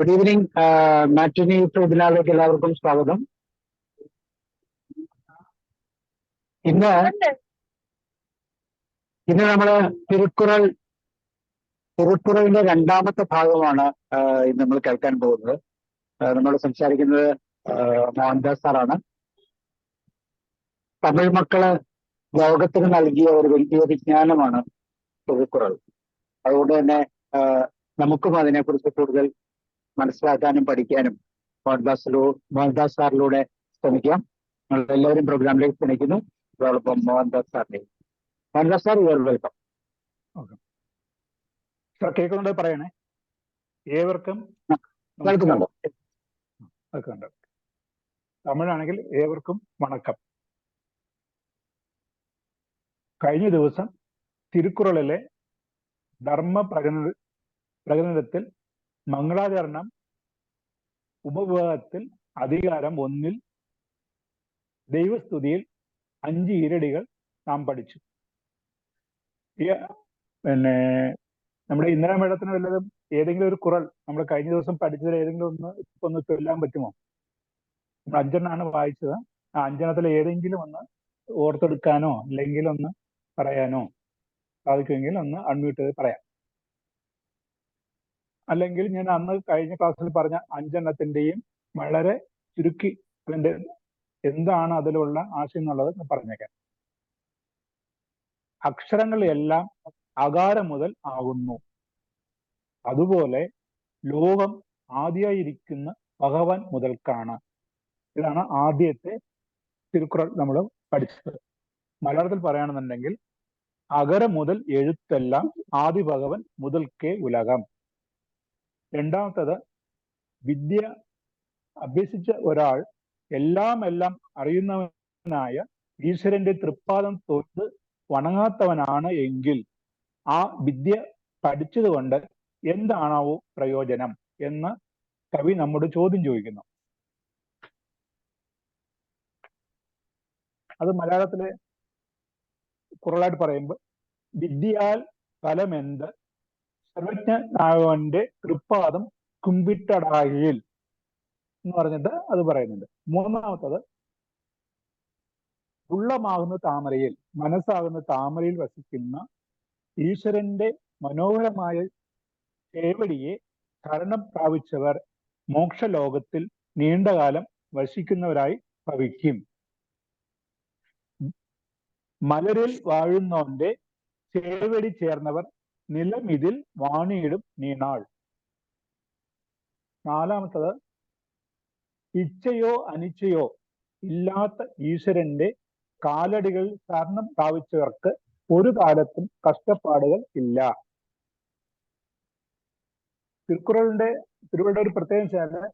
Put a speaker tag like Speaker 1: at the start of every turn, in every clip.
Speaker 1: Good evening. മാറ്റിനി ട്രിബ്യൂണലിലേക്ക് എല്ലാവർക്കും സ്വാഗതം. ഇന്ന് നമ്മള് തിരുക്കുറളിന്റെ രണ്ടാമത്തെ ഭാഗമാണ് ഇന്ന് നമ്മൾ കേൾക്കാൻ പോകുന്നത്. നമ്മൾ സംസാരിക്കുന്നത് മോഹൻദാസ് സാറാണ്. തമിഴ് മക്കള് ലോകത്തിന് നൽകിയ ഒരു വലിയ വിജ്ഞാനമാണ് തിരുക്കുറൾ. അതുകൊണ്ട് തന്നെ നമുക്കും അതിനെക്കുറിച്ച് കൂടുതൽ മനസ്സിലാക്കാനും പഠിക്കാനും മോഹൻദാസ് സാറിലൂടെ ശ്രമിക്കാം. എല്ലാവരും പ്രോഗ്രാമിലേക്ക് ക്ഷണിക്കുന്നു. അതോടൊപ്പം മോഹൻദാസ് സാറിനെയും. Mohandas sir, welcome.
Speaker 2: സാർ കേൾക്കുന്നുണ്ട്, പറയണേ. ഏവർക്കും
Speaker 1: കേൾക്കുന്നുണ്ടോ?
Speaker 2: തമിഴാണെങ്കിൽ ഏവർക്കും വണക്കം. കഴിഞ്ഞ ദിവസം തിരുക്കുറളിലെ ധർമ്മ പ്രകടനത്തിൽ മംഗളാചരണം ഉപവിഭാഗത്തിൽ അധികാരം 1 ദൈവസ്തുതിയിൽ 5 ഈരടികൾ നാം പഠിച്ചു. പിന്നെ നമ്മുടെ ഇന്ദിരാ മേഡത്തിന് വല്ലതും ഏതെങ്കിലും ഒരു കുറൾ നമ്മൾ കഴിഞ്ഞ ദിവസം പഠിച്ചതിൽ ഏതെങ്കിലും ഒന്ന് ചൊല്ലാൻ പറ്റുമോ? നമ്മൾ 5 വായിച്ചത്. ആ 5 ഏതെങ്കിലും ഒന്ന് ഓർത്തെടുക്കാനോ അല്ലെങ്കിൽ ഒന്ന് പറയാനോ സാധിക്കുമെങ്കിൽ ഒന്ന് അൺമ്യൂട്ട് ചെയ്ത് പറയാം. അല്ലെങ്കിൽ ഞാൻ അന്ന് കഴിഞ്ഞ ക്ലാസ്സിൽ പറഞ്ഞ 5 വളരെ ചുരുക്കി അതിന്റെ എന്താണ് അതിലുള്ള ആശയം എന്നുള്ളത് ഞാൻ പറഞ്ഞേക്കാം. അക്ഷരങ്ങളെല്ലാം അകാരം മുതൽ ആകുന്നു. അതുപോലെ ലോകം ആദിയായിരിക്കുന്ന ഭഗവാൻ മുതൽക്കാണ്. ഇതാണ് ആദ്യത്തെ തിരുക്കുറൾ നമ്മൾ പഠിച്ചത്. മലയാളത്തിൽ പറയുകയാണെന്നുണ്ടെങ്കിൽ അകരം മുതൽ എഴുത്തെല്ലാം ആദി ഭഗവൻ മുതൽക്കേ ഉലകം. രണ്ടാമത്തത്, വിദ്യ അഭ്യസിച്ച ഒരാൾ എല്ലാം അറിയുന്നവനായ ഈശ്വരന്റെ തൃപ്പാദം തൊട്ട് വണങ്ങാത്തവനാണ് എങ്കിൽ ആ വിദ്യ പഠിച്ചതുകൊണ്ട് എന്താണാവോ പ്രയോജനം എന്ന് കവി നമ്മോട് ചോദ്യം ചോദിക്കുന്നു. അത് മലയാളത്തിലെ കുറളായിട്ട് പറയുമ്പോൾ, വിദ്യയാൽ ഫലമെന്ത് സർവജ്ഞനായവന്റെ തൃപ്പാദം കുമ്പിട്ടടായിൽ എന്ന് പറഞ്ഞിട്ട് അത് പറയുന്നുണ്ട്. മൂന്നാമത്തത്, ഉള്ളമാകുന്ന താമരയിൽ മനസ്സാകുന്ന താമരയിൽ വസിക്കുന്ന ഈശ്വരന്റെ മനോഹരമായ ചേവടിയെ ശരണം പ്രാപിച്ചവർ മോക്ഷലോകത്തിൽ നീണ്ടകാലം വസിക്കുന്നവരായി ഭവിക്കും. മലരിൽ വാഴുന്നവന്റെ ചേവടി ചേർന്നവർ നിലമിതിൽ വാണിയിടും നീണാൾ. നാലാമത്തത്, ഇച്ഛയോ അനിച്ഛയോ ഇല്ലാത്ത ഈശ്വരന്റെ കാലടികൾ ശരണം പ്രാപിച്ചവർക്ക് ഒരു കാലത്തും കഷ്ടപ്പാടുകൾ ഇല്ല. തിരുക്കുറളിന്റെ ഒരു പ്രത്യേകം വെച്ചാൽ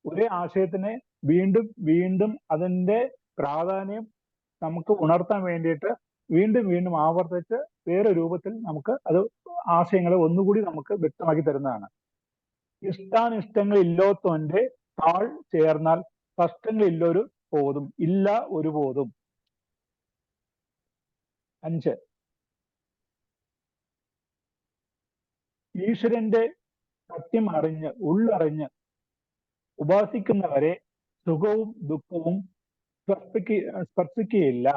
Speaker 2: ഒരേ ആശയത്തിനെ വീണ്ടും അതിന്റെ പ്രാധാന്യം നമുക്ക് ഉണർത്താൻ വേണ്ടിയിട്ട് വീണ്ടും ആവർത്തിച്ച് വേറെ രൂപത്തിൽ നമുക്ക് അത് ആശയങ്ങളെ ഒന്നുകൂടി നമുക്ക് വ്യക്തമാക്കി തരുന്നതാണ്. ഇഷ്ടാനിഷ്ടങ്ങൾ ഇല്ലാത്തവന്റെ താൾ ചേർന്നാൽ കഷ്ടങ്ങളില്ലൊരു പോതും ഇല്ല ഒരു പോതും. 5, ഈശ്വരന്റെ സത്യം ഉള്ളറിഞ്ഞ് ഉപാസിക്കുന്നവരെ സുഖവും ദുഃഖവും സ്പർശിക്കുകയില്ല.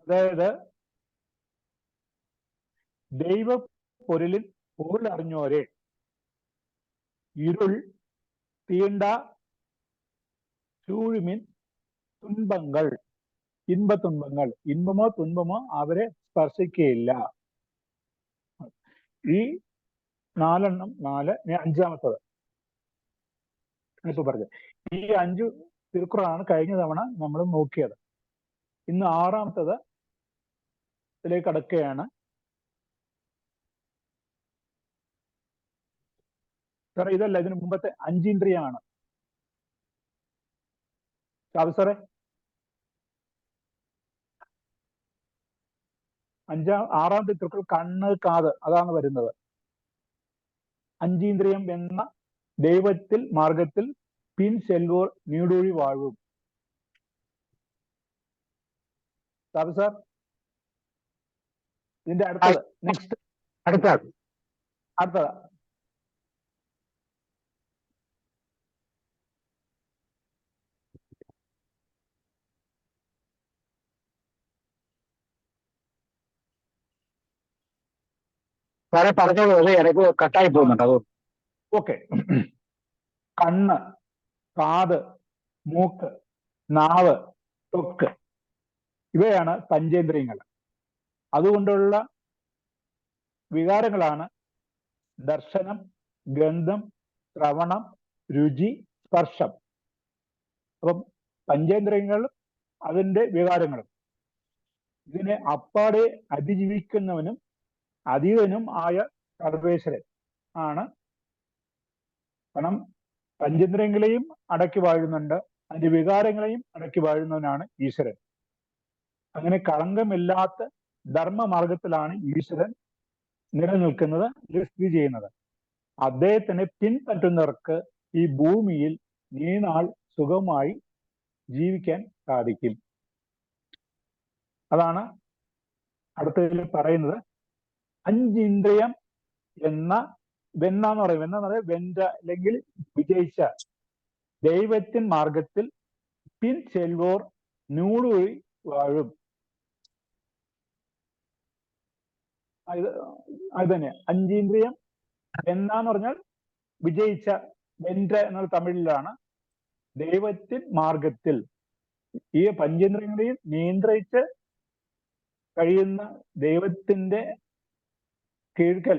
Speaker 2: അതായത് ദൈവ പൊരുളിൽ പൊരുളറിഞ്ഞോരെ ഇരുൾ തീണ്ട ചൂഴുമിൻ തുன்பങ്ങൾ ഇൻപമോ തുன்பമോ അവരെ സ്പർശിക്കുകയില്ല. ഈ 4 അഞ്ചാമത്തത് ഇപ്പൊ പറഞ്ഞത്. ഈ 5 തിരുക്കുറളാണ് കഴിഞ്ഞ തവണ നമ്മൾ നോക്കിയത്. ഇന്ന് 6ാമത്തത് ഇതിലേക്ക് കടക്കുകയാണ്. സാറേ, ഇതല്ല, ഇതിന് മുമ്പത്തെ 5 ഇന്ദ്രിയമാണ്. സാറേ, 6ാമത്തെ തിരുക്കുറൾ കണ്ണ് കാത് അതാണ് വരുന്നത്. 5 ഇന്ദ്രിയം എന്ന ദൈവത്തിൽ മാർഗത്തിൽ പിൻ സെൽവോർ നീടൂഴി വാഴും. സാർ, ഇതിന്റെ അടുത്തത് നെക്സ്റ്റ് അടുത്തത്
Speaker 1: സാറേ പറഞ്ഞോളൂ, അത് ഇടയ്ക്ക് കട്ടായി പോകുന്നുണ്ട് അത്.
Speaker 2: ഓക്കെ. കണ്ണ്, കാത്, മൂക്ക്, നാവ്, ത്വക്ക്, ഇവയാണ് പഞ്ചേന്ദ്രിയങ്ങൾ. അതുകൊണ്ടുള്ള വികാരങ്ങളാണ് ദർശനം, ഗന്ധം, ശ്രവണം, രുചി, സ്പർശം. അപ്പം പഞ്ചേന്ദ്രിയങ്ങൾ അതിൻ്റെ വികാരങ്ങളും. ഇതിനെ അപ്പാടെ അതിജീവിക്കുന്നവനും അതീതനും ആയ സർവേശ്വരൻ ആണ്. കാരണം പഞ്ചേന്ദ്രിയങ്ങളെയും അടക്കി വാഴുന്നുണ്ട്, അതിന്റെ വികാരങ്ങളെയും അടക്കി വാഴുന്നവനാണ് ഈശ്വരൻ. അങ്ങനെ കളങ്കമില്ലാത്ത ധർമ്മമാർഗത്തിലാണ് ഈശ്വരൻ നിലനിൽക്കുന്നത്, സ്ഥിതി ചെയ്യുന്നത്. അദ്ദേഹത്തിനെ പിൻപറ്റുന്നവർക്ക് ഈ ഭൂമിയിൽ നീനാൾ സുഖമായി ജീവിക്കാൻ സാധിക്കും. അതാണ് അടുത്തതിൽ പറയുന്നത്. അഞ്ചിന്ദ്രിയം എന്ന് പറയും. വെன்ற അല്ലെങ്കിൽ വിജയിച്ച ദൈവത്തിൻ മാർഗത്തിൽ പിൻ ചെൽവോർ നൂടുവഴി വാഴും. അത് തന്നെ അഞ്ചീന്ദ്രിയം എന്നാന്ന് പറഞ്ഞാൽ വിജയിച്ച, വെன்ற എന്നുള്ള തമിഴിലാണ്. ദൈവത്തിൻ മാർഗത്തിൽ ഈ പഞ്ചേന്ദ്രിയങ്ങളെയും നിയന്ത്രിച്ച് കഴിയുന്ന ദൈവത്തിന്റെ കീഴ്ക്കൽ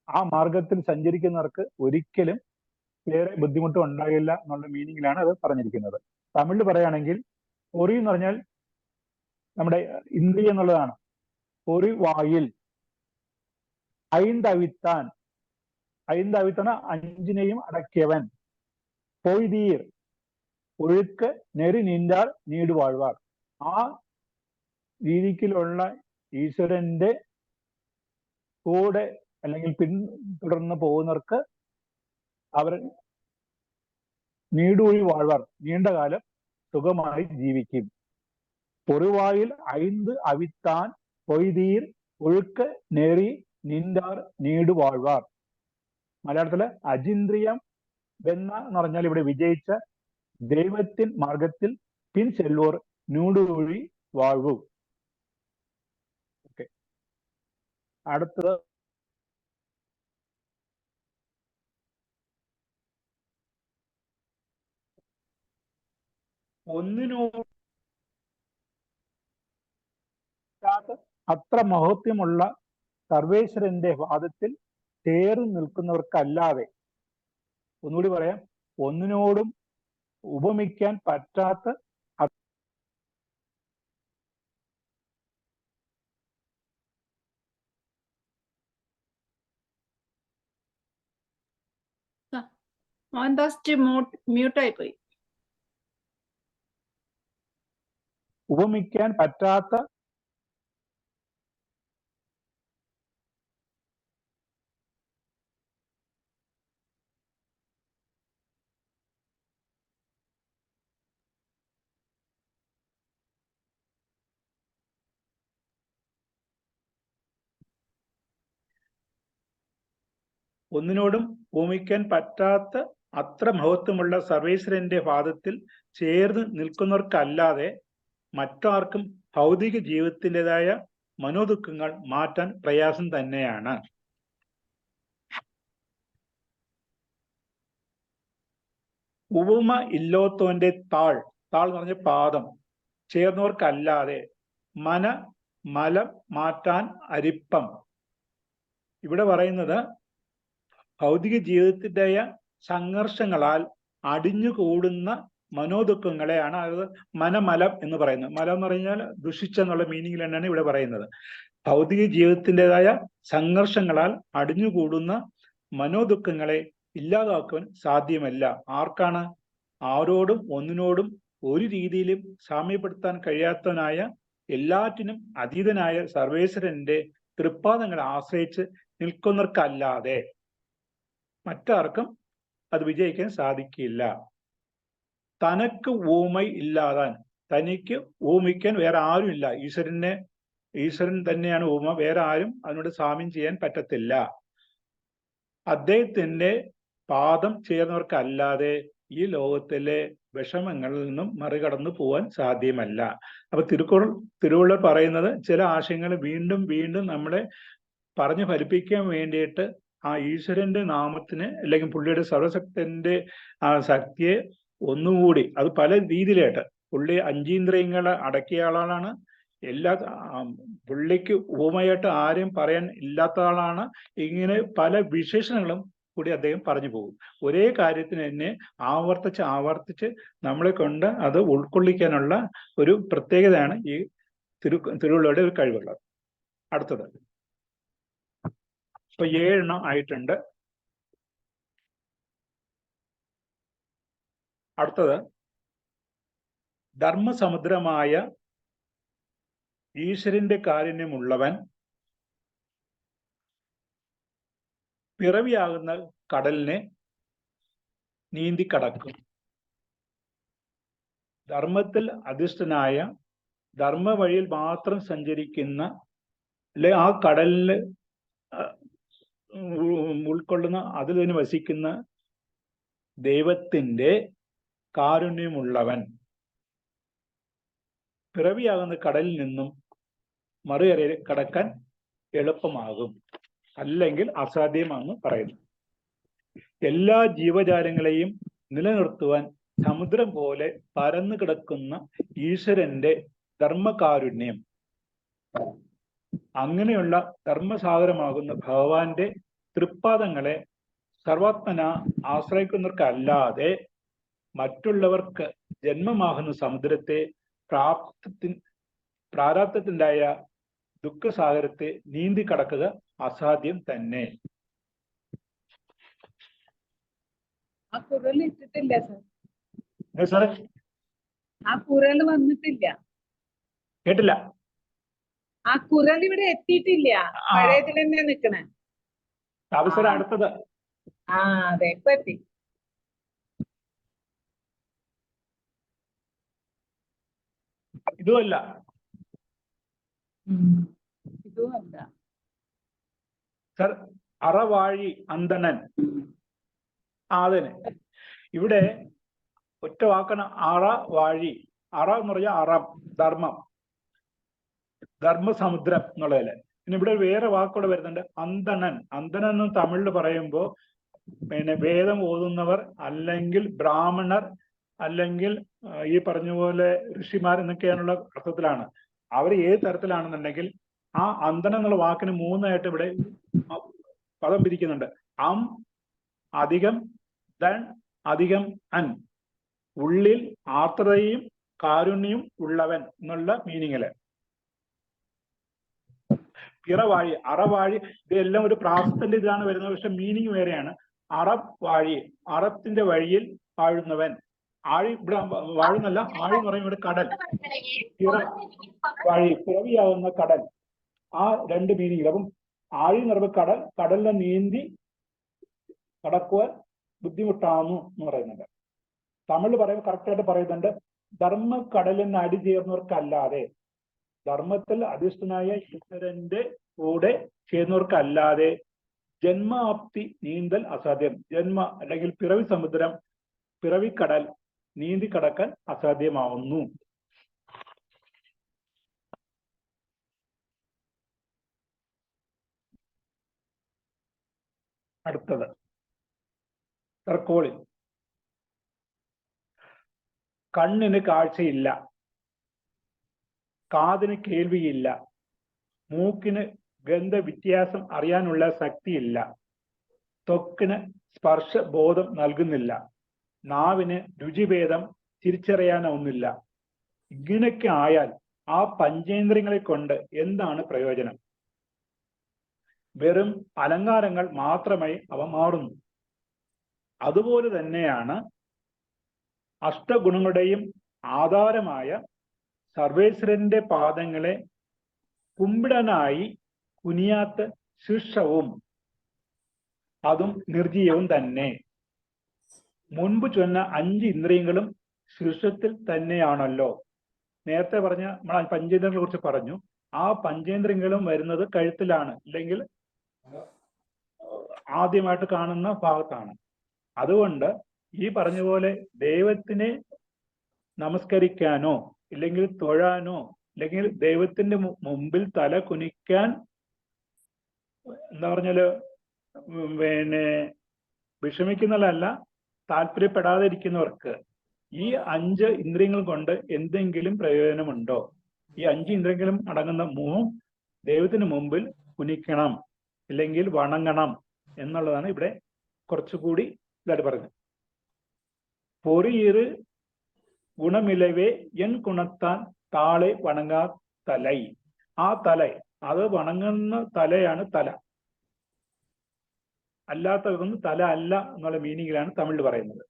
Speaker 2: ആ മാർഗത്തിൽ സഞ്ചരിക്കുന്നവർക്ക് ഒരിക്കലും വേറെ ബുദ്ധിമുട്ടും ഉണ്ടാകില്ല എന്നുള്ള മീനിങ്ങിലാണ് അത് പറഞ്ഞിരിക്കുന്നത്. തമിഴിൽ പറയുകയാണെങ്കിൽ പൊറി എന്ന് പറഞ്ഞാൽ നമ്മുടെ ഇന്ദ്രിയം എന്നുള്ളതാണ്. പൊറി വായിൽ, ഐന്തവിത്താൻ, ഐന്തവിത്താണ് അഞ്ചിനെയും അടക്കിയവൻ, പൊയ്തീർ ഒഴുക്ക്, നെറി നീണ്ടാൽ നീട് വാഴ്വാർ. ആ രീതിക്കുള്ള ഈശ്വരന്റെ കൂടെ അല്ലെങ്കിൽ പിന്തുടർന്ന് പോകുന്നവർക്ക് അവർ നീടുവഴി വാഴ്വാർ, നീണ്ടകാലം സുഖമായി ജീവിക്കും. പൊറുവായിൽ ഐന്ത് അവിത്താൻ പൊയ്തീർ ഒഴുക്ക് നെറി നിന്റാർ നീടു വാഴ്വാർ. മലയാളത്തില് അജിന്ദ്രിയം എന്ന് പറഞ്ഞാൽ ഇവിടെ വിജയിച്ച ദൈവത്തിൻ മാർഗത്തിൽ പിൻ ചെല്ലോർ നൂടുവഴി വാഴ്വു. ഓക്കെ, അടുത്തത് ഒന്നിനോട് അത്ര മഹത്വമുള്ള സർവേശ്വരന്റെ വാദത്തിൽ ചേർന്ന് നിൽക്കുന്നവർക്കല്ലാതെ, ഒന്നുകൂടി പറയാം, ഒന്നിനോടും ഉപമിക്കാൻ പറ്റാത്ത
Speaker 3: മ്യൂട്ടായി
Speaker 2: ഉപമിക്കാൻ പറ്റാത്ത
Speaker 4: ഒന്നിനോടും ഉപമിക്കാൻ പറ്റാത്ത അത്ര മഹത്വമുള്ള സർവേശ്വരന്റെ പാദത്തിൽ ചേർന്ന് നിൽക്കുന്നവർക്കല്ലാതെ മറ്റാർക്കും ഭൗതിക ജീവിതത്തിൻ്റെതായ മനോദുഃഖങ്ങൾ മാറ്റാൻ പ്രയാസം തന്നെയാണ്. ഉപമ ഇല്ലോത്തോന്റെ താൾ എന്ന് പറഞ്ഞ പാദം ചേർന്നവർക്കല്ലാതെ മലം മാറ്റാൻ അരിപ്പം. ഇവിടെ പറയുന്നത് ഭൗതിക ജീവിതത്തിൻ്റെതായ സംഘർഷങ്ങളാൽ അടിഞ്ഞുകൂടുന്ന മനോദുഃഖങ്ങളെയാണ് അത് മനമലം എന്ന് പറയുന്നത്. മലം എന്ന് പറഞ്ഞാൽ ദുഷിച്ചെന്നുള്ള മീനിങ്ങിൽ തന്നെയാണ് ഇവിടെ പറയുന്നത്. ഭൗതിക ജീവിതത്തിൻ്റെതായ സംഘർഷങ്ങളാൽ അടിഞ്ഞുകൂടുന്ന മനോദുഃഖങ്ങളെ ഇല്ലാതാക്കുവാൻ സാധ്യമല്ല. ആർക്കാണ്? ആരോടും ഒന്നിനോടും ഒരു രീതിയിലും സാമ്യപ്പെടുത്താൻ കഴിയാത്തവനായ, എല്ലാറ്റിനും അതീതനായ സർവേശ്വരന്റെ തൃപ്പാദങ്ങളെ ആശ്രയിച്ച് നിൽക്കുന്നവർക്കല്ലാതെ മറ്റാർക്കും അത് വിജയിക്കാൻ സാധിക്കില്ല. തനക്ക് ഊമൈ ഇല്ലാതാൻ, തനിക്ക് ഊമിക്കാൻ വേറെ ആരുമില്ല. ഈശ്വരൻ തന്നെയാണ് ഊമ, വേറെ ആരും അതിനോട് സാമ്യം ചെയ്യാൻ പറ്റത്തില്ല. അദ്ദേഹത്തിന്റെ പാദം ചേർന്നവർക്കല്ലാതെ ഈ ലോകത്തിലെ വിഷമങ്ങളിൽ നിന്നും മറികടന്നു പോവാൻ സാധ്യമല്ല. അപ്പൊ തിരുവള്ളുവർ പറയുന്നത് ചില ആശയങ്ങൾ വീണ്ടും വീണ്ടും നമ്മളെ പറഞ്ഞു ഫലിപ്പിക്കാൻ വേണ്ടിയിട്ട് ആ ഈശ്വരന്റെ നാമത്തിന് അല്ലെങ്കിൽ പുള്ളിയുടെ സർവശക്തന്റെ ആ ശക്തിയെ ഒന്നുകൂടി, അത് പല രീതിയിലായിട്ട്, പുള്ളി അഞ്ചീന്ദ്രിയങ്ങളെ അടക്കിയ ആളാണ്. പുള്ളിക്ക് ഉപമയായിട്ട് ആരെയും പറയാൻ ഇല്ലാത്ത ആളാണ്. ഇങ്ങനെ പല വിശേഷണങ്ങളും കൂടി അദ്ദേഹം പറഞ്ഞു പോകും. ഒരേ കാര്യത്തിന് തന്നെ ആവർത്തിച്ച് നമ്മളെ കൊണ്ട് അത് ഉൾക്കൊള്ളിക്കാനുള്ള ഒരു പ്രത്യേകതയാണ് ഈ തിരുവള്ളുവരുടെ ഒരു കഴിവുള്ളത്. അടുത്തത് ഇപ്പൊ 7 ആയിട്ടുണ്ട്. അടുത്തത് ധർമ്മസമുദ്രമായ ഈശ്വരന്റെ കാരുണ്യമുള്ളവൻ പിറവിയാകുന്ന കടലിനെ നീന്തിക്കടക്കും. ധർമ്മത്തിൽ അധിഷ്ഠനായ ധർമ്മ വഴിയിൽ മാത്രം സഞ്ചരിക്കുന്ന, അല്ലെ ആ കടലിൽ ഉൾക്കൊള്ളുന്ന, അതിൽ തന്നെ വസിക്കുന്ന ദൈവത്തിന്റെ കാരുണ്യമുള്ളവൻ പിറവിയാകുന്ന കടലിൽ നിന്നും മറുകരയിൽ കടക്കാൻ എളുപ്പമാകും, അല്ലെങ്കിൽ അസാധ്യമാണെന്ന് പറയുന്നു. എല്ലാ ജീവജാലങ്ങളെയും നിലനിർത്തുവാൻ സമുദ്രം പോലെ പരന്നു കിടക്കുന്ന ഈശ്വരന്റെ ധർമ്മകാരുണ്യം, അങ്ങനെയുള്ള ധർമ്മസാഗരമാകുന്ന ഭഗവാന്റെ തൃപ്പാദങ്ങളെ സർവാത്മന ആശ്രയിക്കുന്നവർക്കല്ലാതെ മറ്റുള്ളവർക്ക് ജന്മമാകുന്ന സമുദ്രത്തെ, പ്രാരാബ്ധത്തിൻ്റെതായ ദുഃഖസാഗരത്തെ നീന്തി കടക്കുക അസാധ്യം തന്നെ.
Speaker 3: ആ കുരൽ ഇട്ടിട്ടില്ല സർ.
Speaker 4: സാറേ
Speaker 3: ആ കുരൽ വന്നിട്ടില്ല.
Speaker 4: കേട്ടില്ല.
Speaker 3: ആ കുരൽ ഇവിടെ എത്തിയിട്ടില്ല. പഴയതിൽ തന്നെ നിക്കണേ.
Speaker 4: അവസരം അടുത്തത്.
Speaker 3: ആ അതെ, ഇപ്പൊ എത്തി.
Speaker 4: ഇതുമല്ല,
Speaker 3: ഇതുമല്ല
Speaker 4: സർ. അറവാഴി അന്തണൻ. അതിന് ഇവിടെ ഒറ്റ വാക്കാണ് അറവാഴി. അറ എന്ന് പറഞ്ഞാൽ അറം, ധർമ്മം, ധർമ്മസമുദ്രം എന്നുള്ളതല്ലേ. പിന്നെ ഇവിടെ വേറെ വാക്കുകൂടെ വരുന്നുണ്ട്, അന്തണൻ. അന്തണൻ എന്ന് തമിഴിൽ പറയുമ്പോൾ പിന്നെ വേദം ഓതുന്നവർ, അല്ലെങ്കിൽ ബ്രാഹ്മണർ, അല്ലെങ്കിൽ ഈ പറഞ്ഞ പോലെ ഋഷിമാർ എന്നൊക്കെയാണുള്ള അർത്ഥത്തിലാണ്. അവർ ഏത് തരത്തിലാണെന്നുണ്ടെങ്കിൽ ആ അന്തണൻ എന്നുള്ള വാക്കിന് 3 ആയിട്ട് ഇവിടെ പദം പിരിക്കുന്നുണ്ട്. അം അധികം ദൻ അധികം അൻ. ഉള്ളിൽ ആർദ്രതയും കാരുണ്യവും ഉള്ളവൻ എന്നുള്ള മീനിങ്ങില്. പിറവാഴി, അറവാഴി, ഇതെല്ലാം ഒരു പ്രാസത്തിന്റെ ഇതാണ് വരുന്നത്, പക്ഷെ മീനിങ് വേറെയാണ്. അറവാഴി, അറത്തിന്റെ വഴിയിൽ വാഴുന്നവൻ. ആഴി ഇവിടെ വാഴുന്നല്ല, ആഴി എന്ന് പറയും ഇവിടെ കടൽ. വഴി, പിറവിയാവുന്ന കടൽ. ആ 2 മീനിങ്ങിൽ. അപ്പം ആഴി എന്ന് പറയുമ്പോൾ കടൽ, കടലിനെ നീന്തി കടക്കുവാൻ ബുദ്ധിമുട്ടാവുന്നു എന്ന് പറയുന്നുണ്ട്. തമിഴ് പറയുമ്പോൾ കറക്റ്റായിട്ട് പറയുന്നുണ്ട്, ധർമ്മക്കടലിന് അടിചേർന്നവർക്കല്ലാതെ, ധർമ്മത്തിൽ അധിഷ്ഠനായ ഈശ്വരന്റെ കൂടെ ചേർന്നവർക്കല്ലാതെ ജന്മാപ്തി നീന്തൽ അസാധ്യം. ജന്മ അല്ലെങ്കിൽ പിറവി സമുദ്രം, പിറവിക്കടൽ നീന്തി കടക്കാൻ അസാധ്യമാവുന്നു. അടുത്തത് തർക്കോളിൽ. കണ്ണിന് കാഴ്ചയില്ല, കാതിന് കേൾവിയില്ല, മൂക്കിന് ഗന്ധ വ്യത്യാസം അറിയാനുള്ള ശക്തിയില്ല, ത്വക്കിന് സ്പർശബോധം നൽകുന്നില്ല, നാവിന് രുചിഭേദം തിരിച്ചറിയാനൊന്നില്ല. ഇങ്ങനെയൊക്കെ ആയാൽ ആ പഞ്ചേന്ദ്രിയങ്ങളെ കൊണ്ട് എന്താണ് പ്രയോജനം? വെറും അലങ്കാരങ്ങൾ മാത്രമായി അവ മാറുന്നു. അതുപോലെ തന്നെയാണ് അഷ്ടഗുണങ്ങളുടെയും ആധാരമായ സർവേശ്വരന്റെ പാദങ്ങളെ കുമ്പിടനായി കുനിയാത്ത ശിക്ഷവും അതും നിർജീയവും തന്നെ. മുൻപ് ചൊന്ന 5 ഇന്ദ്രിയങ്ങളും ശിക്ഷത്തിൽ തന്നെയാണല്ലോ. നേരത്തെ പറഞ്ഞ നമ്മൾ പഞ്ചേന്ദ്രിയങ്ങളെ കുറിച്ച് പറഞ്ഞു. ആ പഞ്ചേന്ദ്രിയങ്ങളും വരുന്നത് കഴുത്തിലാണ്, അല്ലെങ്കിൽ ആദ്യമായിട്ട് കാണുന്ന ഭാഗത്താണ്. അതുകൊണ്ട് ഈ പറഞ്ഞ പോലെ ദൈവത്തിനെ നമസ്കരിക്കാനോ, ഇല്ലെങ്കിൽ തൊഴാനോ, അല്ലെങ്കിൽ ദൈവത്തിന്റെ മുമ്പിൽ തല കുനിക്കാൻ എന്താ പറഞ്ഞാല് വിഷമിക്കുന്നതല്ല, താല്പര്യപ്പെടാതിരിക്കുന്നവർക്ക് ഈ 5 ഇന്ദ്രിയങ്ങൾ കൊണ്ട് എന്തെങ്കിലും പ്രയോജനമുണ്ടോ? ഈ 5 ഇന്ദ്രിയങ്ങളും അടങ്ങുന്ന ദൈവത്തിന് മുമ്പിൽ കുനിക്കണം, ഇല്ലെങ്കിൽ വണങ്ങണം എന്നുള്ളതാണ് ഇവിടെ കുറച്ചുകൂടി ഇതായിട്ട് പറഞ്ഞത്. പൊറിയിറ് ഗുണമിലവേ എൻ കുണത്താൻ താളെ വണങ്ങാ തലൈ. ആ തല, അത് വണങ്ങുന്ന തലയാണ് തല, അല്ലാത്തതൊന്നും തല അല്ല എന്നുള്ള മീനിങ്ങിലാണ് തമിഴിൽ പറയുന്നത്.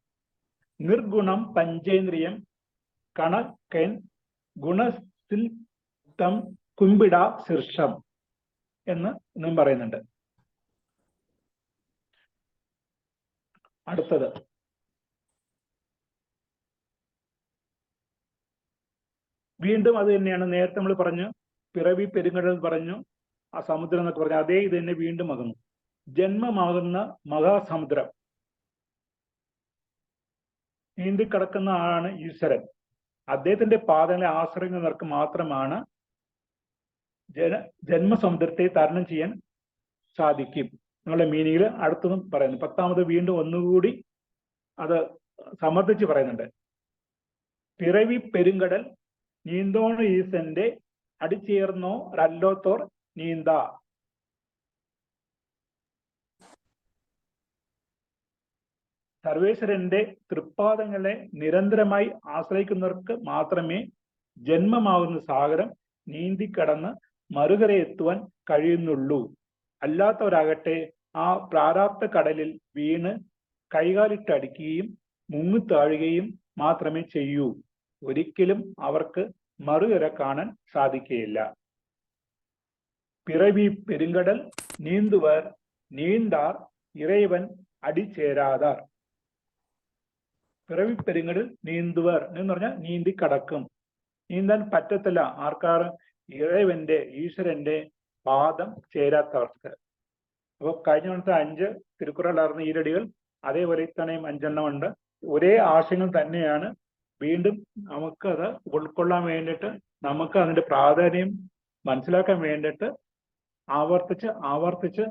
Speaker 4: നിർഗുണം പഞ്ചേന്ദ്രിയം കണക്കൻ ഗുണത്തിൽ തം കുമ്പിട ശീർഷം എന്നും പറയുന്നുണ്ട്. അടുത്തത് വീണ്ടും അത് തന്നെയാണ്. നേരത്തെ നമ്മൾ പറഞ്ഞു പിറവി പെരുങ്കടൽ പറഞ്ഞു, ആ സമുദ്രം എന്നൊക്കെ പറഞ്ഞു, അതേ ഇത് തന്നെ വീണ്ടും ആകുന്നു. ജന്മമാകുന്ന മഹാസമുദ്രം നീന്തിക്കിടക്കുന്ന ആളാണ് ഈശ്വരൻ. അദ്ദേഹത്തിന്റെ പാദങ്ങളെ ആശ്രയിക്കുന്നവർക്ക് മാത്രമാണ് ജന്മസമുദ്രത്തെ തരണം ചെയ്യാൻ സാധിക്കും എന്നുള്ള മീനിങ്ങിൽ അടുത്തതും പറയുന്നു. 10ാമത് വീണ്ടും ഒന്നുകൂടി അത് സമർത്ഥിച്ച് പറയുന്നുണ്ട്. പിറവി പെരുങ്കടൽ നീന്തോണ ഈസന്റെ അടിച്ചേർന്നോ രല്ലോത്തോർ നീന്ത. സർവേശ്വരന്റെ തൃപ്പാദങ്ങളെ നിരന്തരമായി ആശ്രയിക്കുന്നവർക്ക് മാത്രമേ ജന്മമാകുന്ന സാഗരം നീന്തിക്കടന്ന് മറുകരയെത്തുവാൻ കഴിയുന്നുള്ളൂ. അല്ലാത്തവരാകട്ടെ ആ പ്രാരാബ്ധ കടലിൽ വീണ് കൈകാലിട്ടടിക്കുകയും മുങ്ങിത്താഴുകയും മാത്രമേ ചെയ്യൂ. ഒരിക്കലും അവർക്ക് മറുകര കാണാൻ സാധിക്കുകയില്ല. പിറവി പെരുങ്കടൽ നീന്തുവർ നീന്താർ ഇറൈവൻ അടിച്ചേരാതാർ. പിറവി പെരുങ്കടൽ നീന്തുവർ എന്ന് പറഞ്ഞാൽ നീന്തി കടക്കും. നീന്താൻ പറ്റത്തില്ല ആർക്കാർ? ഇറൈവന്റെ, ഈശ്വരന്റെ പാദം ചേരാത്തവർക്ക്. അപ്പോൾ കഴിഞ്ഞ തവണത്തെ 5 തിരുക്കുറളാർന്ന ഈരടികൾ അതേപോലെ ഇത്തവണയും 5 ഉണ്ട്. ഒരേ ആശയങ്ങൾ തന്നെയാണ്. വീണ്ടും നമുക്കത് ഉൾക്കൊള്ളാൻ വേണ്ടിയിട്ട്, നമുക്ക് അതിന്റെ പ്രാധാന്യം മനസ്സിലാക്കാൻ വേണ്ടിയിട്ട് ആവർത്തിച്ച്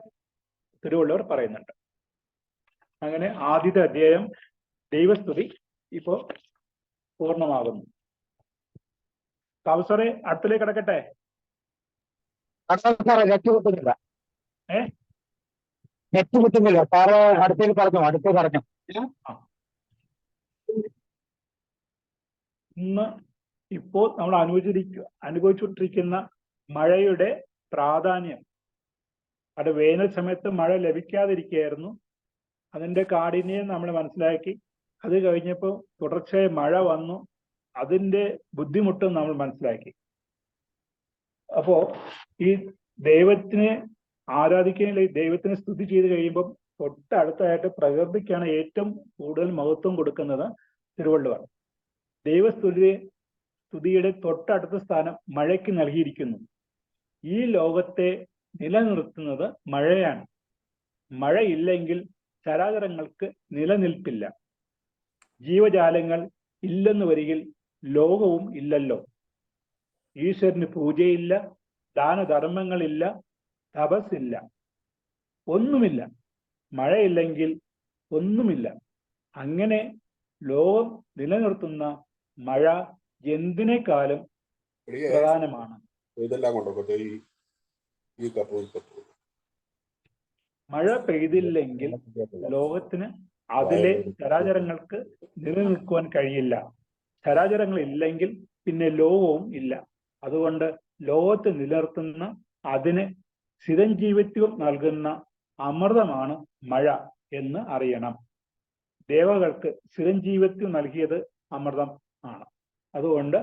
Speaker 4: തിരുവള്ളുവർ പറയുന്നുണ്ട്. അങ്ങനെ ആദ്യത്തെ അധ്യായം ദൈവസ്തുതി ഇപ്പോ പൂർണ്ണമാകുന്നു. കൗസറെ അടുത്തിലേക്ക് കിടക്കട്ടെ.
Speaker 1: നെറ്റ് കുത്തുന്നില്ല. നെറ്റ് കുത്തുന്നില്ല സാറ്. അടുത്തേക്ക് പറഞ്ഞു.
Speaker 4: ഇന്ന് ഇപ്പോൾ നമ്മൾ അനുഭവിച്ചുകൊണ്ടിരിക്കുന്ന മഴയുടെ പ്രാധാന്യം, അത് വേനൽ സമയത്ത് മഴ ലഭിക്കാതിരിക്കുകയായിരുന്നു. അതിന്റെ കാഠിന്യം നമ്മൾ മനസ്സിലാക്കി. അത് കഴിഞ്ഞപ്പോൾ തുടർച്ചയായി മഴ വന്നു. അതിന്റെ ബുദ്ധിമുട്ടും നമ്മൾ മനസ്സിലാക്കി. അപ്പോ ഈ ദൈവത്തിനെ ആരാധിക്കുന്നതിൽ, ദൈവത്തിനെ സ്തുതി ചെയ്ത് കഴിയുമ്പോൾ തൊട്ടടുത്തായിട്ട് പ്രകൃതിക്കാണ് ഏറ്റവും കൂടുതൽ മഹത്വം കൊടുക്കുന്നത് തിരുവള്ളുവർ. സ്തുതിയുടെ തൊട്ടടുത്ത സ്ഥാനം മഴയ്ക്ക് നൽകിയിരിക്കുന്നു. ഈ ലോകത്തെ നിലനിർത്തുന്നത് മഴയാണ്. മഴയില്ലെങ്കിൽ ചരാചരങ്ങൾക്ക് നിലനിൽപ്പില്ല. ജീവജാലങ്ങൾ ഇല്ലെന്ന് വരികിൽ ലോകവും ഇല്ലല്ലോ. ഈശ്വരന് പൂജയില്ല, ദാനധർമ്മങ്ങളില്ല, തപസ്സില്ല, ഒന്നുമില്ല. മഴയില്ലെങ്കിൽ ഒന്നുമില്ല. അങ്ങനെ ലോകം നിലനിർത്തുന്ന മഴ എന്തിനേക്കാളും പ്രധാനമാണ്. മഴ പെയ്തില്ലെങ്കിൽ ലോകത്തിന്, അതിലെ ചരാചരങ്ങൾക്ക് നിലനിൽക്കുവാൻ കഴിയില്ല. ചരാചരങ്ങൾ ഇല്ലെങ്കിൽ പിന്നെ ലോകവും ഇല്ല. അതുകൊണ്ട് ലോകത്തെ നിലനിർത്തുന്ന, അതിന് ചിരഞ്ജീവിത്വം നൽകുന്ന അമൃതമാണ് മഴ എന്ന് അറിയണം. ദേവകൾക്ക് ചിരഞ്ജീവിത്വം നൽകിയത് അമൃതം ആണ്. അതുകൊണ്ട്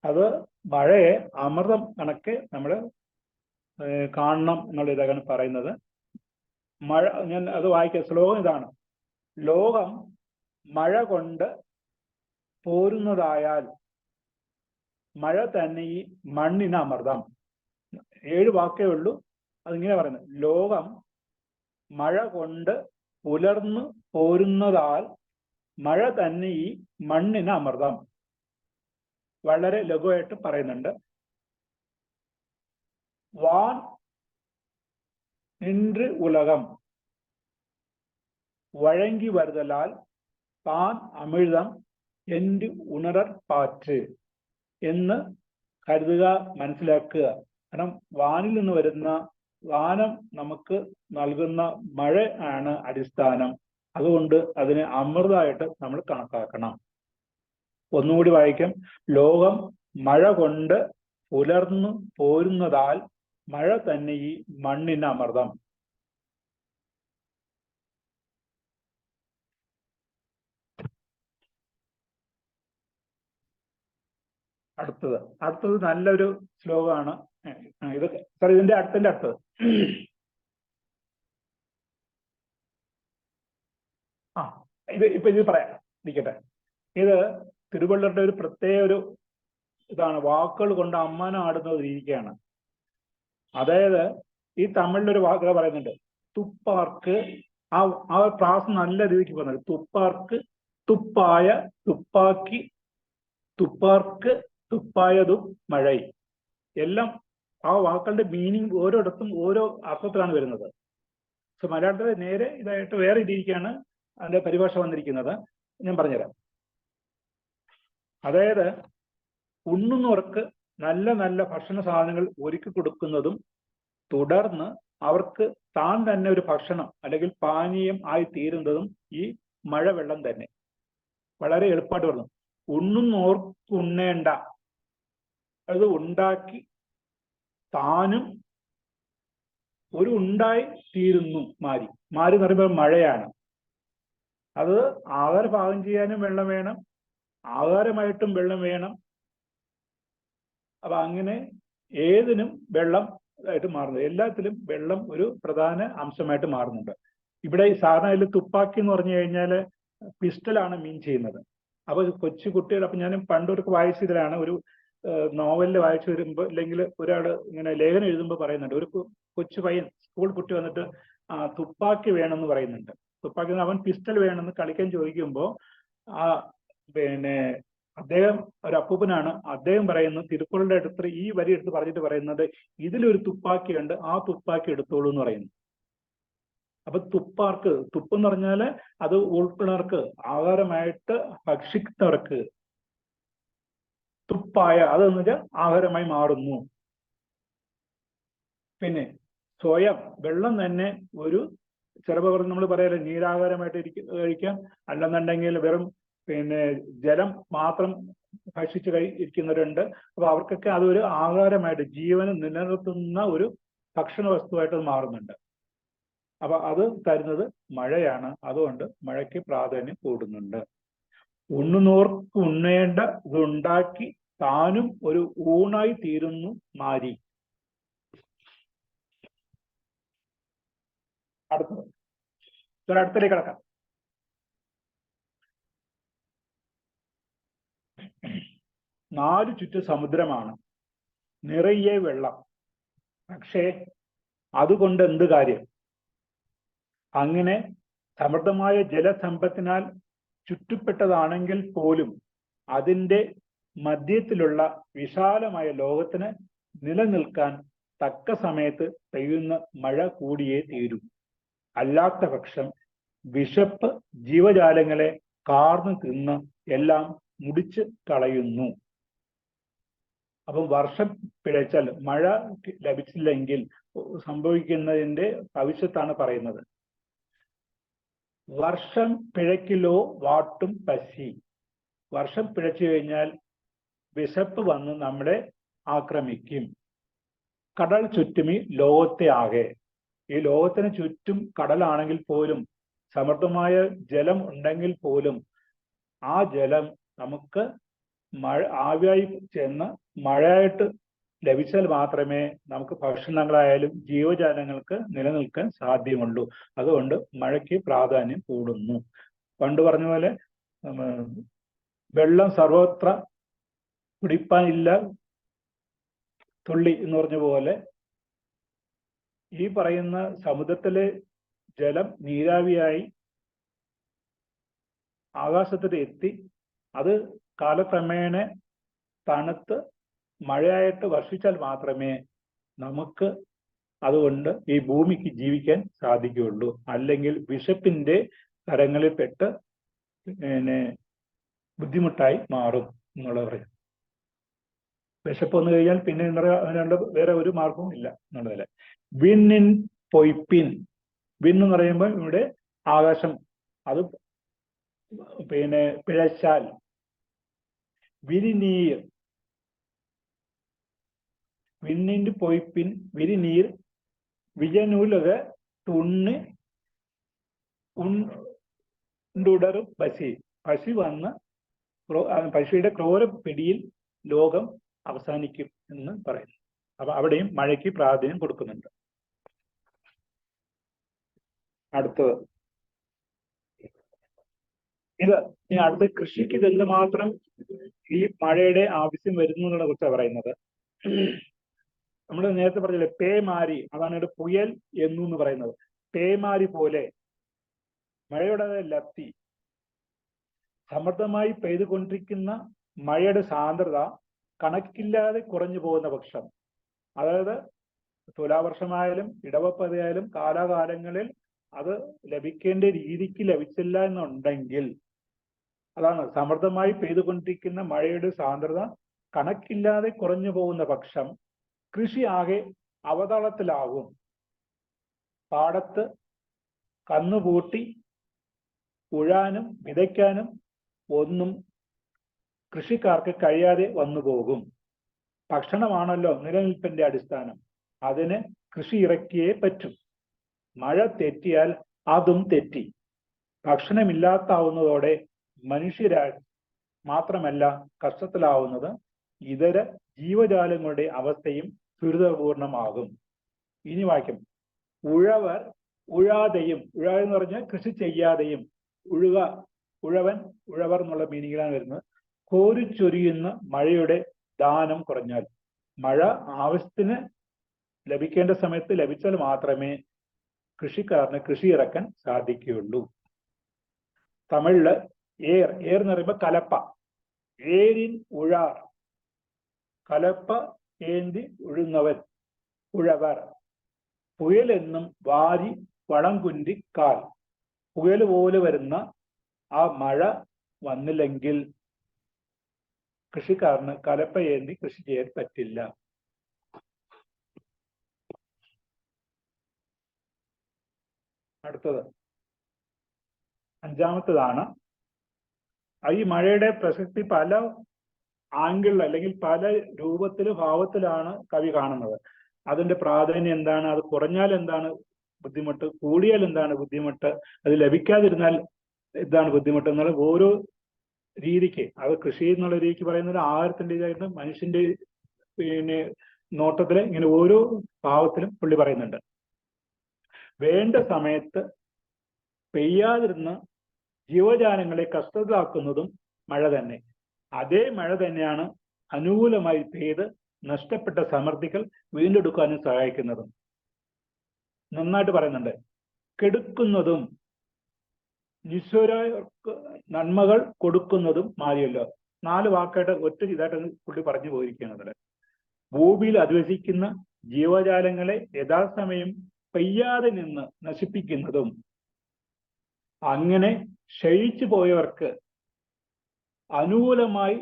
Speaker 4: അത് മഴയെ അമൃതം കണക്കെ നമ്മൾ കാണണം എന്നുള്ള ഇതാണ് പറയുന്നത്. മഴ, ഞാൻ അത് വായിക്കാം. ശ്ലോകം ഇതാണ്: ലോകം മഴ കൊണ്ട് പോരുന്നതായാൽ മഴ തന്നെ ഈ മണ്ണിന് അമൃതം. 7 വാക്കേ ഉള്ളൂ. അതിങ്ങനെ പറയുന്നത്: ലോകം മഴ കൊണ്ട് പുലർന്നു പോരുന്നതാൽ മഴ തന്നെ ഈ മണ്ണിന് അമൃതം. വളരെ ലഘുവായിട്ട് പറയുന്നുണ്ട്. വാൻ நின்று உலகம் வழங்கி வருதலால் താൻ അമൃതം എൻ്റെ ഉണർപ്പാറ്റ് എന്ന് കരുതുക, മനസ്സിലാക്കുക. കാരണം വാനിൽ നിന്ന് വരുന്ന വാനം നമുക്ക് നൽകുന്ന മഴ ആണ് അടിസ്ഥാനം. അതുകൊണ്ട് അതിനെ അമൃതമായിട്ട് നമ്മൾ കണക്കാക്കണം. ഒന്നുകൂടി വായിക്കാം. ലോകം മഴ കൊണ്ട് പുലർന്നു പോരുന്നതാൽ മഴ തന്നെ ഈ മണ്ണിന് അമൃതം. അടുത്തത് നല്ലൊരു ശ്ലോകമാണ്. ഇത് സാർ ഇതിന്റെ അടുത്തത് ഇത് പറയാം, ഇരിക്കട്ടെ. ഇത് തിരുവള്ളുവരുടെ ഒരു പ്രത്യേക ഒരു ഇതാണ്. വാക്കുകൾ കൊണ്ട് അമ്മാനം ആടുന്ന ഒരു രീതിക്കാണ്. അതായത് ഈ തമിഴിലൊരു വാക്കുകൾ പറയുന്നുണ്ട്. തുപ്പാർക്ക് ആ പ്രാസം നല്ല രീതിക്ക് പറയുന്നത്. തുപ്പാർക്ക് തുപ്പായ, തുപ്പാക്കി, തുപ്പാർക്ക് തുപ്പായതും മഴൈ. എല്ലാം ആ വാക്കുകളുടെ മീനിങ് ഓരോയിടത്തും ഓരോ അർത്ഥത്തിലാണ് വരുന്നത്. സോ മലയാളത്തിൽ നേരെ ഇതായിട്ട് വേറെ രീതിക്കാണ് അതിന്റെ പരിഭാഷ വന്നിരിക്കുന്നത്. ഞാൻ പറഞ്ഞുതരാം. അതായത് ഉണ്ണുന്നവർക്ക് നല്ല നല്ല ഭക്ഷണ സാധനങ്ങൾ ഒരുക്കി കൊടുക്കുന്നതും തുടർന്ന് അവർക്ക് താൻ തന്നെ ഒരു ഭക്ഷണം അല്ലെങ്കിൽ പാനീയം ആയി തീരുന്നതും ഈ മഴവെള്ളം തന്നെ. വളരെ എളുപ്പമായിട്ട് പറഞ്ഞു. ഉണ്ണുന്നോർക്ക് ഉണ്ണേണ്ട, അത് ഉണ്ടാക്കി താനും ഒരു ഉണ്ടായി തീരുന്നു. മാരി എന്ന് പറയുമ്പോൾ മഴയാണ്. അത് ആഹാരം പാകം ചെയ്യാനും വെള്ളം വേണം, ആഹാരമായിട്ടും വെള്ളം വേണം. അപ്പൊ അങ്ങനെ ഏതിനും വെള്ളം ആയിട്ട് മാറുന്നത്. എല്ലാത്തിലും വെള്ളം ഒരു പ്രധാന അംശമായിട്ട് മാറുന്നുണ്ട്. ഇവിടെ സാധാരണ അതിൽ തുപ്പാക്കി എന്ന് പറഞ്ഞു കഴിഞ്ഞാല് പിസ്റ്റലാണ് മീൻ ചെയ്യുന്നത്. അപ്പൊ കൊച്ചു കുട്ടികൾ, അപ്പൊ ഞാൻ പണ്ടൊക്കെ വായിച്ചതിലാണ്, ഒരു നോവലിൽ വായിച്ചു വരുമ്പോൾ അല്ലെങ്കിൽ ഒരാള് ഇങ്ങനെ ലേഖനം എഴുതുമ്പോൾ പറയുന്നുണ്ട്. ഒരു കൊച്ചു പയ്യൻ സ്കൂൾ കുട്ടി വന്നിട്ട് തുപ്പാക്കി വേണമെന്ന് പറയുന്നുണ്ട്. തുപ്പാക്കി അവൻ പിസ്റ്റൽ വേണമെന്ന് കളിക്കാൻ ചോദിക്കുമ്പോൾ അദ്ദേഹം ഒരു അപ്പൂപ്പനാണ്. അദ്ദേഹം പറയുന്നത്, തിരുക്കുറളുടെ അടുത്ത് ഈ വരി എടുത്ത് പറഞ്ഞിട്ട് പറയുന്നത്, ഇതിലൊരു തുപ്പാക്കി ഉണ്ട്, ആ തുപ്പാക്കി എടുത്തോളൂ എന്ന് പറയുന്നു. അപ്പൊ തുപ്പാർക്ക്, തുപ്പെന്ന് പറഞ്ഞാല് അത് ഉൾപ്പിണർക്ക്, ആഹാരമായിട്ട് ഭക്ഷിക്കുന്നവർക്ക്. തുപ്പായ അതെന്ന് വെച്ചാൽ ആഹാരമായി മാറുന്നു. പിന്നെ സ്വയം വെള്ളം തന്നെ ഒരു ചെറുപ്പം നമ്മൾ പറയാലോ, നീരാഹാരമായിട്ട് കഴിക്കാം, അല്ലെന്നുണ്ടെങ്കിൽ വെറും ജലം മാത്രം ഭക്ഷിച്ച് ഇരിക്കുന്നവരുണ്ട്. അപ്പൊ അവർക്കൊക്കെ അതൊരു ആഹാരമായിട്ട് ജീവനെ നിലനിർത്തുന്ന ഒരു ഭക്ഷണ വസ്തുവായിട്ട് മാറുന്നുണ്ട്. അപ്പൊ അത് തരുന്നത് മഴയാണ്. അതുകൊണ്ട് മഴയ്ക്ക് പ്രാധാന്യം കൂടുന്നുണ്ട്. ഉണ്ണുന്നോർക്ക് ഉണ്ണേണ്ട ഇതുണ്ടാക്കി താനും ഒരു ഊണായി തീരുന്നു മാരി. അടുത്തിലേക്ക് കിടക്കാം. നാലു ചുറ്റും സമുദ്രമാണ്, നിറയെ വെള്ളം. പക്ഷേ അതുകൊണ്ട് എന്ത് കാര്യം? അങ്ങനെ സമൃദ്ധമായ ജലസമ്പത്തിനാൽ ചുറ്റപ്പെട്ടതാണെങ്കിൽ പോലും അതിൻ്റെ മധ്യത്തിലുള്ള വിശാലമായ ലോകത്തിന് നിലനിൽക്കാൻ തക്ക സമയത്ത് പെയ്യുന്ന മഴ കൂടിയേ തീരൂ. അല്ലാത്ത പക്ഷം വിശപ്പ് ജീവജാലങ്ങളെ കാർന്നു തിന്ന് എല്ലാം മുടിച്ച് കളയുന്നു. അപ്പം വർഷം പിഴച്ചാൽ, മഴ ലഭിച്ചില്ലെങ്കിൽ സംഭവിക്കുന്നതിന്റെ ഭവിഷ്യത്താണ് പറയുന്നത്. വർഷം പിഴക്കിലോ വാട്ടും പശി. വർഷം പിഴച്ചു കഴിഞ്ഞാൽ വിശപ്പ് വന്ന് നമ്മളെ ആക്രമിക്കും. കടൽ ചുറ്റുമി ലോകത്തെ ആകെ. ഈ ലോകത്തിന് ചുറ്റും കടലാണെങ്കിൽ പോലും, സമൃദ്ധമായ ജലം ഉണ്ടെങ്കിൽ പോലും, ആ ജലം നമുക്ക് മഴ ആവിയായി ചെന്ന് മഴയായിട്ട് ലഭിച്ചാൽ മാത്രമേ നമുക്ക് ഭക്ഷണങ്ങളായാലും ജീവജാലങ്ങൾക്ക് നിലനിൽക്കാൻ സാധ്യമുള്ളൂ. അതുകൊണ്ട് മഴയ്ക്ക് പ്രാധാന്യം കൂടുന്നു. പണ്ട് പറഞ്ഞ പോലെ വെള്ളം സർവത്ര കുടിപ്പാനില്ല തുള്ളി എന്ന് പറഞ്ഞ പോലെ, ഈ പറയുന്ന സമുദ്രത്തിലെ ജലം നീരാവിയായി ആകാശത്തിൽ എത്തി അത് കാലക്രമേണ തണുത്ത് മഴയായിട്ട് വർഷിച്ചാൽ മാത്രമേ നമുക്ക് അതുകൊണ്ട് ഈ ഭൂമിക്ക് ജീവിക്കാൻ സാധിക്കുകയുള്ളൂ. അല്ലെങ്കിൽ വിശപ്പിന്റെ കരങ്ങളിൽപ്പെട്ട് ബുദ്ധിമുട്ടായി മാറും എന്നുള്ളത് പറയും. വിശപ്പ് വന്നു കഴിഞ്ഞാൽ പിന്നെ അതിനുള്ള വേറെ ഒരു മാർഗവും ഇല്ല എന്നുള്ളതല്ല. Win in പൊയ്പിൻ. വിൻ എന്ന് പറയുമ്പോൾ ഇവിടെ ആകാശം, അത് പിഴച്ചാൽ. വിരിനീർ. വിണ്ണിന്റെ പൊയ്പിൻ വിരിനീർ വിജനൂലക തുണ്ണി ഉണ്ടുടറും പശി. പശി വന്ന് പശിയുടെ ക്രൂര പിടിയിൽ ലോകം അവസാനിക്കും എന്ന് പറയുന്നു. അപ്പൊ അവിടെയും മഴയ്ക്ക് പ്രാധാന്യം കൊടുക്കുന്നുണ്ട്. അടുത്തത് ഇനി അടുത്ത കൃഷിക്ക് ഇത് എന്തുമാത്രം ഈ മഴയുടെ ആവശ്യം വരുന്നു എന്നുള്ള കുറിച്ചാണ് പറയുന്നത്. നമ്മൾ നേരത്തെ പറഞ്ഞില്ലേ പേമാരി, അതാണ് ഇവിടെ പുയൽ എന്ന് പറയുന്നത്. പേമാരി പോലെ മഴയുടെ ലത്തി. സമൃദ്ധമായി പെയ്തുകൊണ്ടിരിക്കുന്ന മഴയുടെ സാന്ദ്രത കണക്കില്ലാതെ കുറഞ്ഞു പോകുന്ന പക്ഷം, അതായത് തുലാവർഷമായാലും ഇടവപ്പതയായാലും കാലാകാലങ്ങളിൽ അത് ലഭിക്കേണ്ട രീതിക്ക് ലഭിച്ചില്ല എന്നുണ്ടെങ്കിൽ, അതാണ് സമൃദ്ധമായി പെയ്തുകൊണ്ടിരിക്കുന്ന മഴയുടെ സാന്ദ്രത കണക്കില്ലാതെ കുറഞ്ഞു പോകുന്ന പക്ഷം കൃഷി ആകെ അവതാളത്തിലാകും. പാടത്ത് കന്നുകൂട്ടി ഉഴാനും വിതയ്ക്കാനും ഒന്നും കൃഷിക്കാർക്ക് കഴിയാതെ വന്നു പോകും. ഭക്ഷണമാണല്ലോ നിലനിൽപ്പിന്റെ അടിസ്ഥാനം. അതിന് കൃഷി ഇറക്കിയേ പറ്റും. മഴ തെറ്റിയാൽ അതും തെറ്റി. ഭക്ഷണമില്ലാത്താവുന്നതോടെ മനുഷ്യരാ മാത്രമല്ല കഷ്ടത്തിലാവുന്നത്, ഇതര ജീവജാലങ്ങളുടെ അവസ്ഥയും ദുരിതപൂർണമാകും. ഇനി വായിക്കും. ഉഴവർ ഉഴാതെയും. ഉഴ എന്ന് പറഞ്ഞാൽ കൃഷി ചെയ്യാതെയും. ഉഴവൻ ഉഴവർ എന്നുള്ള മീനിങ്ങിലാണ് വരുന്നത്. കോരിച്ചൊരിയുന്ന മഴയുടെ ദാനം കുറഞ്ഞാൽ. മഴ ആവശ്യത്തിന് ലഭിക്കേണ്ട സമയത്ത് ലഭിച്ചാൽ മാത്രമേ കൃഷിക്കാരന് കൃഷി ഇറക്കാൻ സാധിക്കുകയുള്ളൂ. തമിഴില് ഏർ എന്ന് പറയുമ്പോൾ കലപ്പ. ഏരിൻ ഉഴാർ. കലപ്പ ഏന്തി ഉഴുന്നവൻ ഉഴവർ. പുയലെന്നും വാരി വളംകുന്തി കാൽ. പുയൽ പോലെ വരുന്ന ആ മഴ വന്നില്ലെങ്കിൽ കൃഷിക്കാരന് കലപ്പ ഏന്തി കൃഷി ചെയ്യാൻ പറ്റില്ല. അടുത്തത് അഞ്ചാമത്തതാണ്. ഈ മഴയുടെ പ്രസക്തി പല ആംഗിളിൽ അല്ലെങ്കിൽ പല രൂപത്തിലും ഭാവത്തിലാണ് കവി കാണുന്നത്. അതിന്റെ പ്രാധാന്യം എന്താണ്, അത് കുറഞ്ഞാൽ എന്താണ് ബുദ്ധിമുട്ട്, കൂടിയാൽ എന്താണ് ബുദ്ധിമുട്ട്, അത് ലഭിക്കാതിരുന്നാൽ എന്താണ് ബുദ്ധിമുട്ട് എന്നുള്ള ഓരോ രീതിക്ക്, അത് കൃഷി എന്നുള്ള രീതിക്ക് പറയുന്നത് ആഹാരത്തിന്റെ ഇതായിരുന്നു, മനുഷ്യന്റെ നോട്ടത്തില് ഇങ്ങനെ ഓരോ ഭാവത്തിലും പുള്ളി പറയുന്നുണ്ട്. വേണ്ട സമയത്ത് പെയ്യാതിരുന്ന ജീവജാലങ്ങളെ കഷ്ടത്തിലാക്കുന്നതും മഴ തന്നെ. അതേ മഴ തന്നെയാണ് അനുകൂലമായി പെയ്ത് നഷ്ടപ്പെട്ട സമൃദ്ധികൾ വീണ്ടെടുക്കാനും സഹായിക്കുന്നതും. നന്നായിട്ട് പറയുന്നുണ്ട്. കെടുക്കുന്നതും നിസ്വരായർക്ക് നന്മകൾ കൊടുക്കുന്നതും മാറിയല്ലോ. 4 വാക്കായിട്ട് ഒറ്റ ഇതായിട്ട് പുള്ളി പറഞ്ഞു പോയിരിക്കുന്നത്. ഭൂമിയിൽ അധിവസിക്കുന്ന ജീവജാലങ്ങളെ യഥാസമയം പെയ്യാതെ നിന്ന് നശിപ്പിക്കുന്നതും, അങ്ങനെ ക്ഷയിച്ചു പോയവർക്ക് അനുകൂലമായി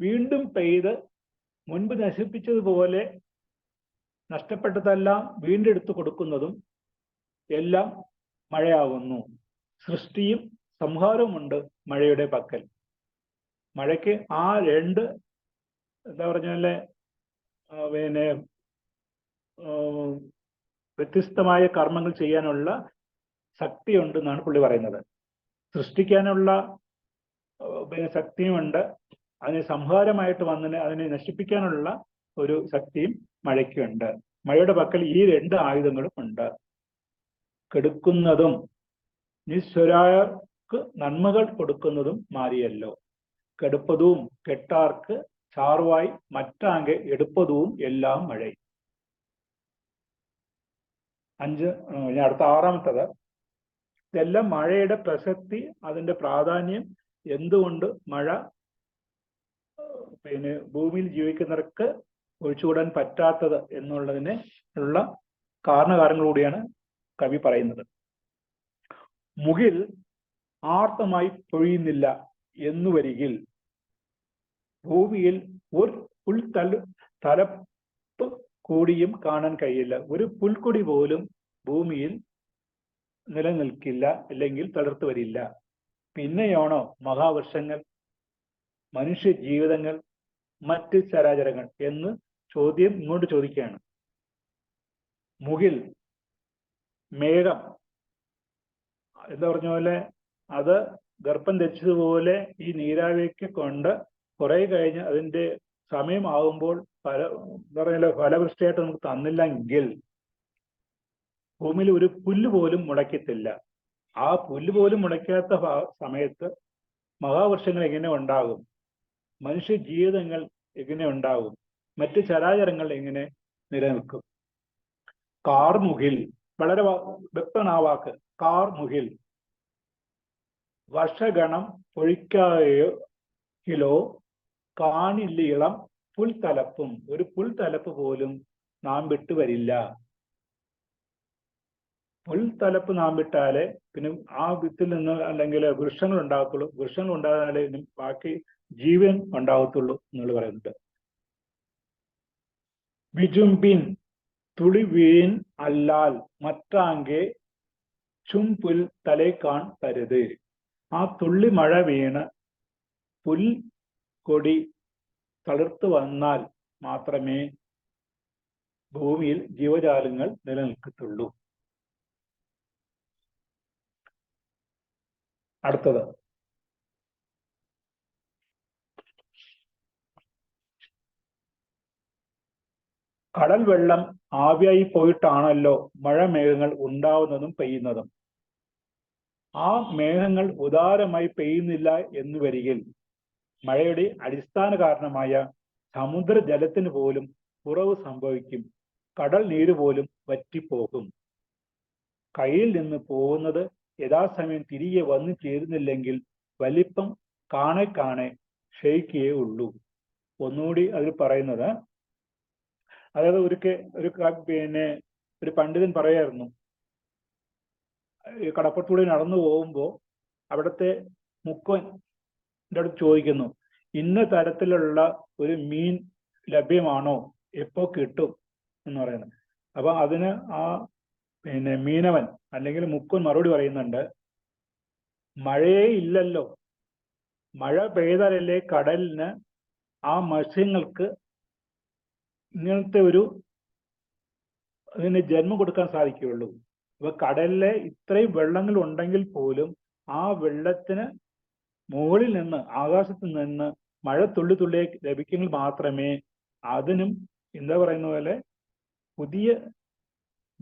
Speaker 4: വീണ്ടും പെയ്ത് മുൻപ് നശിപ്പിച്ചതുപോലെ നഷ്ടപ്പെട്ടതെല്ലാം വീണ്ടെടുത്തു കൊടുക്കുന്നതും എല്ലാം മഴയാകുന്നു. സൃഷ്ടിയും സംഹാരവുമുണ്ട് മഴയുടെ പക്കൽ. മഴയ്ക്ക് ആ രണ്ട് എന്താ പറഞ്ഞാല് വ്യത്യസ്തമായ കർമ്മങ്ങൾ ചെയ്യാനുള്ള ശക്തിയുണ്ട് എന്നാണ് പുള്ളി പറയുന്നത്. സൃഷ്ടിക്കാനുള്ള ശക്തിയുമുണ്ട്, അതിന് സംഹാരമായിട്ട് അതിനെ നശിപ്പിക്കാനുള്ള ഒരു ശക്തിയും മഴയ്ക്കുണ്ട്. മഴയുടെ പക്കൽ ഈ 2 ആയുധങ്ങളും ഉണ്ട്. കെടുക്കുന്നതും നിസ്വരായർക്ക് നന്മകൾ കൊടുക്കുന്നതും മാറിയല്ലോ. കെടുപ്പതും കെട്ടാർക്ക് ചാർവായി മറ്റാങ്കെ എടുപ്പതും എല്ലാം മഴ. അടുത്ത 6ാമത്തത്. ഇതെല്ലാം മഴയുടെ പ്രസക്തി, അതിന്റെ പ്രാധാന്യം, എന്തുകൊണ്ട് മഴ ഭൂമിയിൽ ജീവിക്കുന്നവർക്ക് ഒഴിച്ചുകൂടാൻ പറ്റാത്തത് എന്നുള്ളതിനെ ഉള്ള കാരണകാരങ്ങളോടെയാണ് കവി പറയുന്നത്. മുകിൽ ആർത്തമായി പൊഴിയുന്നില്ല എന്നു വരികിൽ ഭൂമിയിൽ ഒരു തലപ്പ് കൂടിയും കാണാൻ കഴിയില്ല. ഒരു പുൽക്കൊടി പോലും ഭൂമിയിൽ നിലനിൽക്കില്ല, അല്ലെങ്കിൽ തളിർത്തു വരില്ല. പിന്നെയാണോ മഹാവൃക്ഷങ്ങൾ, മനുഷ്യ ജീവിതങ്ങൾ, മറ്റ് ചരാചരങ്ങൾ എന്ന് ചോദ്യം ഇങ്ങോട്ട് ചോദിക്കുകയാണ്. മുകിൽ, മേഘം എന്താ പറഞ്ഞ പോലെ അത് ഗർഭം ധരിച്ചതുപോലെ ഈ നീരാവിക്ക് കൊണ്ട് കുറെ കഴിഞ്ഞ് അതിന്റെ സമയമാകുമ്പോൾ എന്താ പറയുക ഫലവൃഷ്ടിയായിട്ട് നമുക്ക് തന്നില്ലെങ്കിൽ ഭൂമിയിൽ ഒരു പുല്ല് പോലും മുളയ്ക്കത്തില്ല. ആ പുല്ല് പോലും മുളയ്ക്കാത്ത സമയത്ത് മഹാവൃക്ഷങ്ങൾ എങ്ങനെ ഉണ്ടാകും? മനുഷ്യ ജീവിതങ്ങൾ എങ്ങനെ ഉണ്ടാകും? മറ്റ് ചരാചരങ്ങൾ എങ്ങനെ നിലനിൽക്കും? കാർമുകിൽ, വളരെ വ്യക്തമാണ് ആ വാക്ക്, കാർമുകിൽ. വർഷഗണം പൊഴിക്കായോ കാണില്ല ഇളം പുൽത്തലപ്പും. ഒരു പുൽത്തലപ്പ് പോലും നാം വിട്ടുവരില്ല. പുൽത്തലപ്പ് നാം വിട്ടാലേ പിന്നെ ആ വിത്തിൽ നിന്ന് അല്ലെങ്കിൽ വൃക്ഷങ്ങൾ ഉണ്ടാകത്തുള്ളൂ. വൃക്ഷങ്ങൾ ഉണ്ടാകാനാലേ ബാക്കി ജീവൻ ഉണ്ടാകത്തുള്ളൂ എന്നുള്ളത് പറയുന്നുണ്ട്. വിജുംബിൻ തുളി വീൻ അല്ലാൽ മറ്റാങ്കെ ചുംപുൽ തലേക്കാൺ തരുത്. ആ തുള്ളി മഴ വീണ് പുൽ കൊടി തളിർത്തു വന്നാൽ മാത്രമേ ഭൂമിയിൽ ജീവജാലങ്ങൾ നിലനിൽക്കത്തുള്ളൂ. അടുത്തത് കടൽ വെള്ളം ആവിയായി പോയിട്ടാണല്ലോ മഴമേഘങ്ങൾ ഉണ്ടാവുന്നതും പെയ്യുന്നതും. ആ മേഘങ്ങൾ ഉദാരമായി പെയ്യുന്നില്ല എന്ന് വരികിൽ മഴയുടെ അടിസ്ഥാന കാരണമായ സമുദ്രജലത്തിന് പോലും കുറവ് സംഭവിക്കും. കടൽ നീര് പോലും വറ്റിപ്പോകും. കയ്യിൽ നിന്ന് പോകുന്നത് യഥാസമയം തിരികെ വന്നു ചേരുന്നില്ലെങ്കിൽ വലിപ്പം കാണെ കാണെ ക്ഷയിക്കുകയേ ഉള്ളൂ. ഒന്നുകൂടി അതിൽ പറയുന്നത്, അതായത് ഒരു പണ്ഡിതൻ പറയായിരുന്നു, കടപ്പുറത്തൂടെ നടന്നു പോകുമ്പോൾ അവിടുത്തെ മുക്കോൻ്റെ അടുത്ത് ചോദിക്കുന്നു, ഇന്ന തരത്തിലുള്ള ഒരു മീൻ ലഭ്യമാണോ, എപ്പോ കിട്ടും എന്ന് പറയുന്നത്. അപ്പൊ അതിന് ആ മീനവൻ അല്ലെങ്കിൽ മുക്കോൻ മറുപടി പറയുന്നുണ്ട്, മഴയേ ഇല്ലല്ലോ, മഴ പെയ്താലല്ലേ കടലിന് ആ മത്സ്യങ്ങൾക്ക് ഇങ്ങനത്തെ അതിന് ജന്മം കൊടുക്കാൻ സാധിക്കുകയുള്ളൂ. അപ്പൊ കടലിലെ ഇത്രയും വെള്ളങ്ങൾ ഉണ്ടെങ്കിൽ പോലും ആ വെള്ളത്തിന് മുകളിൽ നിന്ന്, ആകാശത്ത് നിന്ന് മഴ തുള്ളി തുള്ളി ലഭിക്കുമെങ്കിൽ മാത്രമേ അതിനും എന്താ പറയുന്ന പോലെ പുതിയ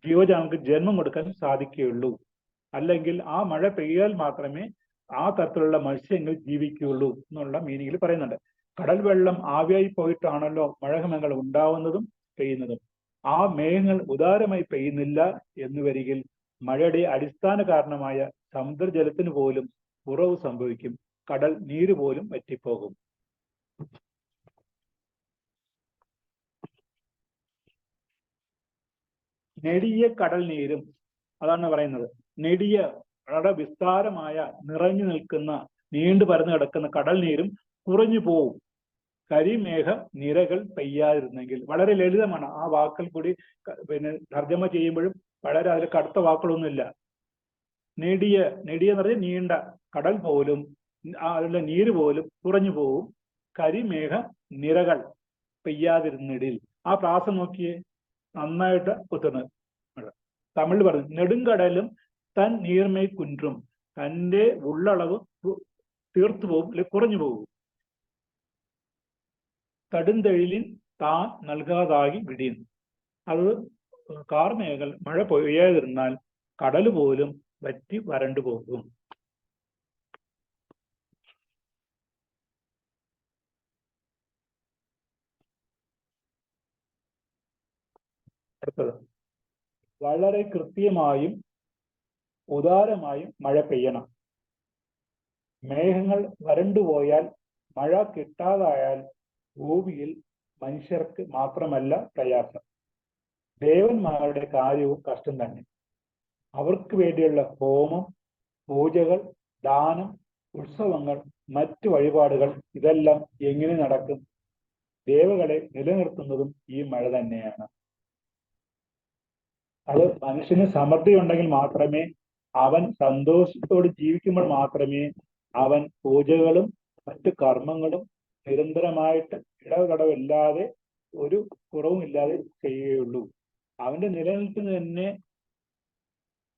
Speaker 4: ജീവജാലങ്ങൾക്ക് ജന്മം കൊടുക്കാൻ സാധിക്കുകയുള്ളൂ. അല്ലെങ്കിൽ ആ മഴ പെയ്യാൽ മാത്രമേ ആ തരത്തിലുള്ള മത്സ്യങ്ങൾ ജീവിക്കുകയുള്ളൂ എന്നുള്ള മീനിങ്ങിൽ പറയുന്നുണ്ട്. കടൽ വെള്ളം ആവിയായി പോയിട്ടാണല്ലോ മഴമേഘങ്ങൾ ഉണ്ടാവുന്നതും പെയ്യുന്നതും. ആ മേഘങ്ങൾ ഉദാരമായി പെയ്യുന്നില്ല എന്ന് വരികിൽ മഴയുടെ അടിസ്ഥാന കാരണമായ സമുദ്രജലത്തിന് പോലും കുറവ് സംഭവിക്കും. കടൽ നീര് പോലും വറ്റിപ്പോകും. നെടിയ കടൽ നീരും, അതാണ് പറയുന്നത്, നെടിയ വളരെ വിസ്താരമായ നിറഞ്ഞു നിൽക്കുന്ന നീണ്ടു പരന്നു കിടക്കുന്ന കടൽ നീരും കുറഞ്ഞു പോവും കരിമേഘ നിരകൾ പെയ്യാതിരുന്നെങ്കിൽ. വളരെ ലളിതമാണ് ആ വാക്കുകൾ കൂടി തർജ്ജമ ചെയ്യുമ്പോഴും വളരെ അതിൽ കടുത്ത വാക്കുകളൊന്നുമില്ല. നെടിയ എന്ന് പറഞ്ഞാൽ നീണ്ട കടൽ പോലും അതിലെ നീര് പോലും കുറഞ്ഞു പോവും കരിമേഘ നിരകൾ പെയ്യാതിരുന്നിടിൽ. ആ പ്രാസം നോക്കിയേ, നന്നായിട്ട് കുത്തുന്നത്. തമിഴ് പറഞ്ഞു, നെടുങ്കടലും തൻ നീർമൈ കുൻറും, തൻ്റെ ഉള്ളളവ് തീർത്തു പോകും, അല്ലെങ്കിൽ കുറഞ്ഞു പോകും. കടുന്തഴിലിൻ താൻ നൽകാതാകി വിടിയുന്നു. അത് കാർമേഘങ്ങൾ മഴ പെയ്യാതിരുന്നാൽ കടൽ പോലും വറ്റി വരണ്ടു പോകും. അടുത്തത്, വളരെ കൃത്യമായും ഉദാരമായും മഴ പെയ്യണം. മേഘങ്ങൾ വരണ്ടുപോയാൽ, മഴ കിട്ടാതായാൽ ഭൂമിയിൽ മനുഷ്യർക്ക് മാത്രമല്ല പ്രയാസം, ദേവന്മാരുടെ കാര്യവും കഷ്ടം തന്നെ. അവർക്ക് വേണ്ടിയുള്ള ഹോമം, പൂജകൾ, ദാനം, ഉത്സവങ്ങൾ, മറ്റു വഴിപാടുകൾ ഇതെല്ലാം എങ്ങനെ നടക്കും? ദേവകളെ നിലനിർത്തുന്നതും ഈ മഴ തന്നെയാണ്. അത് മനുഷ്യന് സമൃദ്ധി ഉണ്ടെങ്കിൽ മാത്രമേ, അവൻ സന്തോഷത്തോടെ ജീവിക്കുമ്പോൾ മാത്രമേ അവൻ പൂജകളും മറ്റു കർമ്മങ്ങളും നിരന്തരമായിട്ട് ഇടതടവില്ലാതെ ഒരു കുറവുമില്ലാതെ ചെയ്യുകയുള്ളൂ. അവന്റെ നിലനിൽപ്പിന് തന്നെ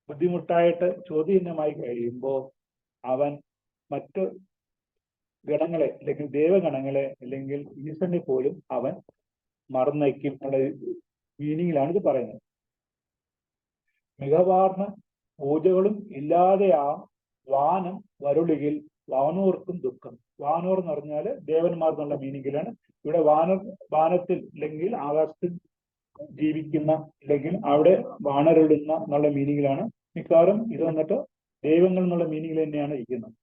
Speaker 4: ബുദ്ധിമുട്ടായിട്ട് ചോദ്യചിഹ്നമായി കഴിയുമ്പോൾ അവൻ മറ്റു ഗണങ്ങളെ അല്ലെങ്കിൽ ദേവഗണങ്ങളെ അല്ലെങ്കിൽ ഈശ്വരനെ പോലും അവൻ മറന്നേക്കും എന്നുള്ള മീനിങ്ങിലാണ് ഇത് പറയുന്നത്. മികവാർന്ന പൂജകളും ഇല്ലാതെയാ വാനം വരുളിയിൽ വാനോർക്കും ദുഃഖം. വാനോർ എന്ന് പറഞ്ഞാൽ ദേവന്മാർ എന്നുള്ള മീനിങ്ങിലാണ്. ഇവിടെ വാനത്തിൽ അല്ലെങ്കിൽ ആകാശത്തിൽ ജീവിക്കുന്ന അല്ലെങ്കിൽ അവിടെ വാണരുളുന്ന എന്നുള്ള മീനിങ്ങിലാണ്. മിക്കവാറും ഇത് വന്നിട്ട് ദൈവങ്ങൾ എന്നുള്ള മീനിങ്ങിൽ തന്നെയാണ് ഇരിക്കുന്നത്.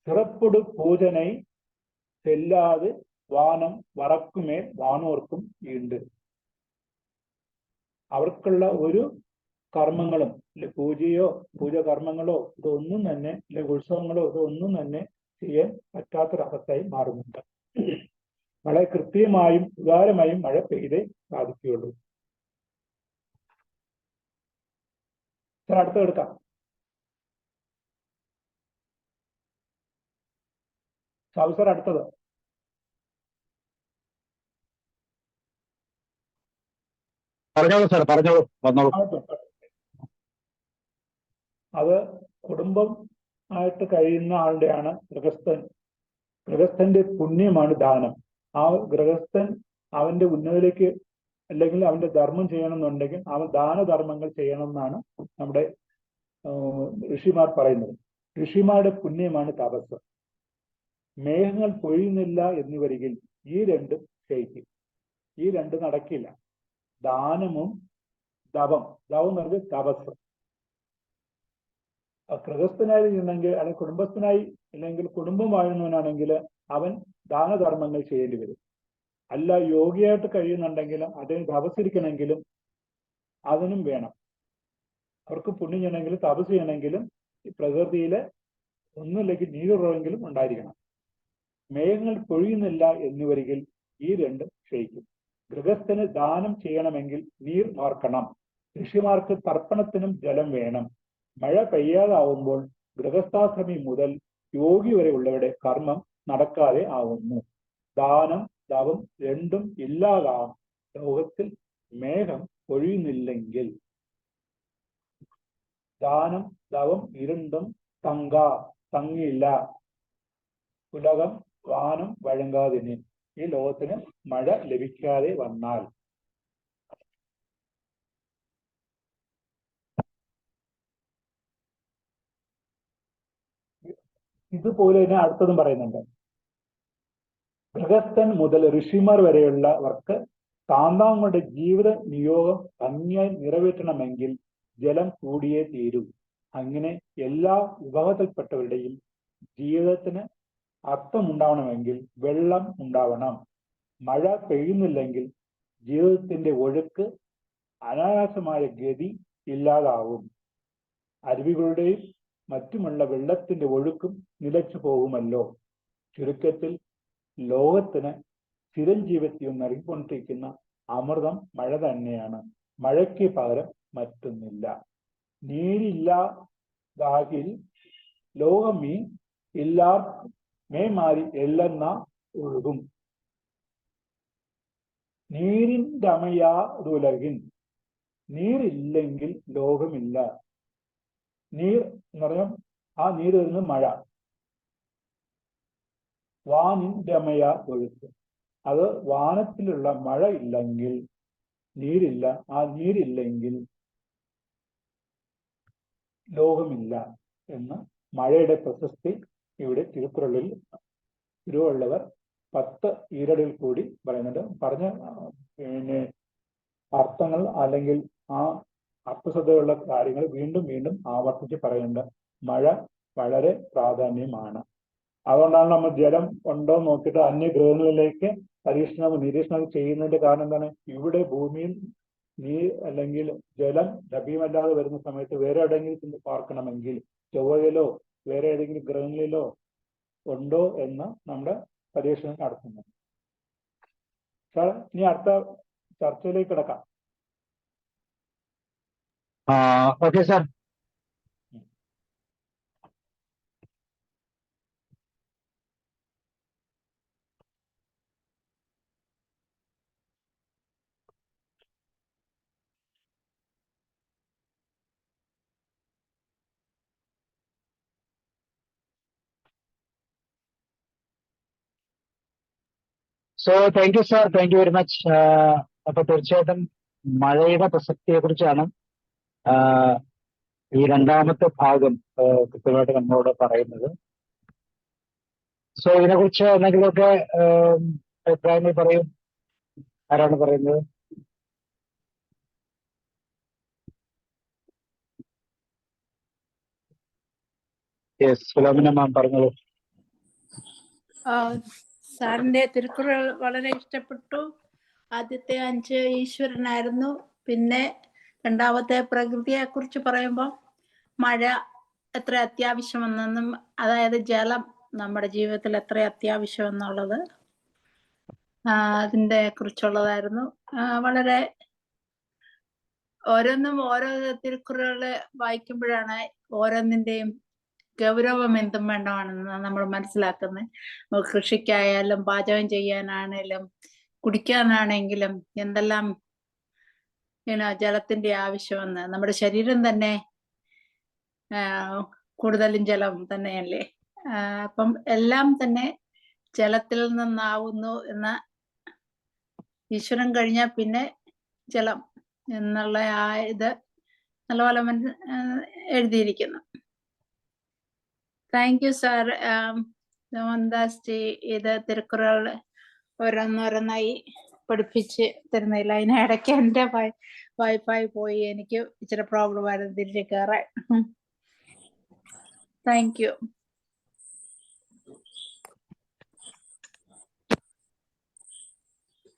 Speaker 4: സിറപ്പൊടു പൂജനൈ ചെല്ലാതെ വാനം വറക്കുമേൽ വാനോർക്കും ഉണ്ട്. അവർക്കുള്ള ഒരു കർമ്മങ്ങളും പൂജയോ പൂജകർമ്മങ്ങളോ ഇതൊന്നും തന്നെ അല്ലെങ്കിൽ ഉത്സവങ്ങളോ ഇതൊന്നും തന്നെ ചെയ്യാൻ പറ്റാത്തൊരവസ്ഥയായി മാറുന്നുണ്ട്. വളരെ കൃത്യമായും ഉദാരമായും മഴ പെയ്തേ സാധിക്കുകയുള്ളൂ. അടുത്ത എടുക്കാം. സാർ അടുത്തത്.
Speaker 1: പറഞ്ഞോളൂ സാർ, പറഞ്ഞോളൂ, വന്നോളൂ.
Speaker 4: അത് കുടുംബം ആയിട്ട് കഴിയുന്ന ആളുടെയാണ് ഗൃഹസ്ഥൻ. ഗൃഹസ്ഥന്റെ പുണ്യമാണ് ദാനം. ആ ഗൃഹസ്ഥൻ അവന്റെ ഉന്നതിയിലേക്ക് അല്ലെങ്കിൽ അവന്റെ ധർമ്മം ചെയ്യണമെന്നുണ്ടെങ്കിൽ അവൻ ദാനധർമ്മങ്ങൾ ചെയ്യണം എന്നാണ് നമ്മുടെ ഋഷിമാർ പറയുന്നത്. ഋഷിമാരുടെ പുണ്യമാണ് തപസ്. മേഘങ്ങൾ പൊഴിയുന്നില്ല എന്നിവരികിൽ ഈ രണ്ടും ക്ഷയിക്കും. ഈ രണ്ടും നടക്കില്ല. ദാനവും ദവം എന്ന് പറഞ്ഞാൽ തപസ്. ഗൃഹസ്ഥനായി നിന്നെങ്കിൽ അല്ലെങ്കിൽ കുടുംബസ്ഥനായി അല്ലെങ്കിൽ കുടുംബമായിരുന്നവനാണെങ്കിൽ അവൻ ദാനധർമ്മങ്ങൾ ചെയ്യേണ്ടി വരും. അല്ല യോഗിയായിട്ട് കഴിയുന്നുണ്ടെങ്കിലും അതിന് തപസ്സിരിക്കണമെങ്കിലും അതിനും വേണം. അവർക്ക് പുണ്യം ചെയ്യണമെങ്കിലും തപസ് ചെയ്യണമെങ്കിലും ഈ പ്രകൃതിയിലെ ഒന്നുമില്ലെങ്കിൽ നീരുറവെങ്കിലും ഉണ്ടായിരിക്കണം. മേഘങ്ങൾ പൊഴിയുന്നില്ല എന്നിവരികിൽ ഈ രണ്ടും ക്ഷയിക്കും. ഗൃഹസ്ഥന് ദാനം ചെയ്യണമെങ്കിൽ നീർ വാർക്കണം. ഋഷിമാർക്ക് തർപ്പണത്തിനും ജലം വേണം. മഴ പെയ്യാതാവുമ്പോൾ ഗൃഹസ്ഥാശ്രമി മുതൽ യോഗി വരെ ഉള്ളവരുടെ കർമ്മം നടക്കാതെ ആവുന്നു. ദാനം ദവം രണ്ടും ഇല്ലാതാം ലോകത്തിൽ മേഘം പൊഴിയുന്നില്ലെങ്കിൽ. ദാനം ദവം ഇരുണ്ടും തങ്ങില്ല ഉലകം വാനം വഴങ്ങാതിന്. ഈ ലോകത്തിന് മഴ ലഭിക്കാതെ വന്നാൽ ഇതുപോലെ തന്നെ അടുത്തതും പറയുന്നുണ്ട്. ഗൃഹസ്ഥൻ മുതൽ ഋഷിമാർ വരെയുള്ളവർക്ക് കാന്താങ്ങളുടെ ജീവിത നിയോഗം ഭംഗിയായി നിറവേറ്റണമെങ്കിൽ ജലം കൂടിയേ തീരൂ. അങ്ങനെ എല്ലാ വിഭാഗത്തിൽപ്പെട്ടവരുടെയും ജീവിതത്തിന് അർത്ഥമുണ്ടാവണമെങ്കിൽ വെള്ളം ഉണ്ടാവണം. മഴ പെയ്യുന്നില്ലെങ്കിൽ ജീവിതത്തിന്റെ ഒഴുക്ക് അനായാസമായ ഗതി ഇല്ലാതാവും. അരുവികളുടെയും മറ്റുമുള്ള വെള്ളത്തിന്റെ ഒഴുക്കും നിലച്ചു പോകുമല്ലോ. ചുരുക്കത്തിൽ ലോകത്തിന് ചിരഞ്ജീവത്വം നൽകിക്കൊണ്ടിരിക്കുന്ന അമൃതം മഴ തന്നെയാണ്. മഴയ്ക്ക് പകരം മറ്റൊന്നില്ല. നീരില്ലാതാകിൽ ലോകമീ ഇല്ലാ മേമാരി എല്ലെന്ന ഒഴുകും. നീരിൻ്റെ അമയാതുലകിൻ. നീരില്ലെങ്കിൽ ലോകമില്ല. നീർ എന്ന് പറഞ്ഞാൽ ആ നീര് വരുന്നത് മഴ. വാനിൻ്റെ അമയ ഒഴുക്ക്. അത് വാനത്തിലുള്ള മഴ ഇല്ലെങ്കിൽ നീരില്ല. ആ നീരില്ലെങ്കിൽ ലോകമില്ല എന്ന് മഴയുടെ പ്രശസ്തി ഇവിടെ തിരുക്കുറളിൽ തിരുവള്ളുവർ 10 ഈരടിൽ കൂടി പറയുന്നുണ്ട്. പറഞ്ഞ അർത്ഥങ്ങൾ അല്ലെങ്കിൽ ആ അർത്ഥശ്രദ്ധയുള്ള കാര്യങ്ങൾ വീണ്ടും വീണ്ടും ആവർത്തിച്ച് പറയുന്നുണ്ട്. മഴ വളരെ പ്രാധാന്യമാണ്. അതുകൊണ്ടാണ് നമ്മൾ ജലം ഉണ്ടോ നോക്കിയിട്ട് അന്യഗ്രഹങ്ങളിലേക്ക് നിരീക്ഷണം ചെയ്യുന്നതിന്റെ കാരണം എന്താണ്? ഇവിടെ ഭൂമിയിൽ അല്ലെങ്കിൽ ജലം ലഭ്യമല്ലാതെ വരുന്ന സമയത്ത് വേറെ എവിടെയെങ്കിലും ചെന്ന് പാർക്കണമെങ്കിൽ ചൊവ്വയിലോ വേറെ ഏതെങ്കിലും ഗ്രഹങ്ങളിലോ ഉണ്ടോ എന്ന് നമ്മുടെ പരീക്ഷണം നടത്തുന്നു. സാർ, ഇനി അടുത്ത ചർച്ചയിലേക്ക് കിടക്കാം.
Speaker 1: Okay sir. So thank you sir, thank you very much. അപ്പൊ തീർച്ചയായിട്ടും മഴയുടെ പ്രസക്തിയെ കുറിച്ചാണ് ഈ രണ്ടാമത്തെ ഭാഗം കൃത്യമായിട്ട് നമ്മളോട് പറയുന്നത്. സോ ഇതിനെക്കുറിച്ച് എന്തെങ്കിലുമൊക്കെ അഭിപ്രായങ്ങൾ പറയും. ആരാണ് പറയുന്നത്? യെസ്, ഫിലോമിന മാം പറഞ്ഞോളൂ.
Speaker 5: സാറിന്റെ തിരുക്കുറൾ വളരെ ഇഷ്ടപ്പെട്ടു. ആദ്യത്തെ 5 ഈശ്വരനായിരുന്നു. പിന്നെ രണ്ടാമത്തെ പ്രകൃതിയെ കുറിച്ച് പറയുമ്പോൾ മഴ എത്ര അത്യാവശ്യമെന്നും, അതായത് ജലം നമ്മുടെ ജീവിതത്തിൽ എത്ര അത്യാവശ്യമെന്നുള്ളത് അതിന്റെ കുറിച്ചുള്ളതായിരുന്നു. വളരെ ഓരോന്നും ഓരോ തിരുക്കുറകള് വായിക്കുമ്പോഴാണ് ഓരോന്നിന്റെയും ഗൗരവം എന്തും വേണ്ടമാണെന്ന് നമ്മൾ മനസ്സിലാക്കുന്നത്. കൃഷിക്കായാലും പാചകം ചെയ്യാനാണേലും കുടിക്കാനാണെങ്കിലും എന്തെല്ലാം ജലത്തിന്റെ ആവശ്യമെന്ന്. നമ്മുടെ ശരീരം തന്നെ കൂടുതലും ജലം തന്നെയല്ലേ. അപ്പം എല്ലാം തന്നെ ജലത്തിൽ നിന്നാവുന്നു എന്ന ഈശ്വരൻ കഴിഞ്ഞാൽ പിന്നെ ജലം എന്നുള്ള ഇത് നല്ലപോലെ എഴുതിയിരിക്കുന്നു. Thank you sir. Mohandas G ഇത് തിരുക്കുറൾ ഓരോന്നോരോന്നായി പഠിപ്പിച്ച് തരുന്നില്ല. അതിനിടയ്ക്ക് എൻ്റെ വൈഫൈ പോയി, എനിക്ക് ഇച്ചിരി പ്രോബ്ലം ആയിരുന്നു തിരിച്ച് കയറാൻ. Thank you.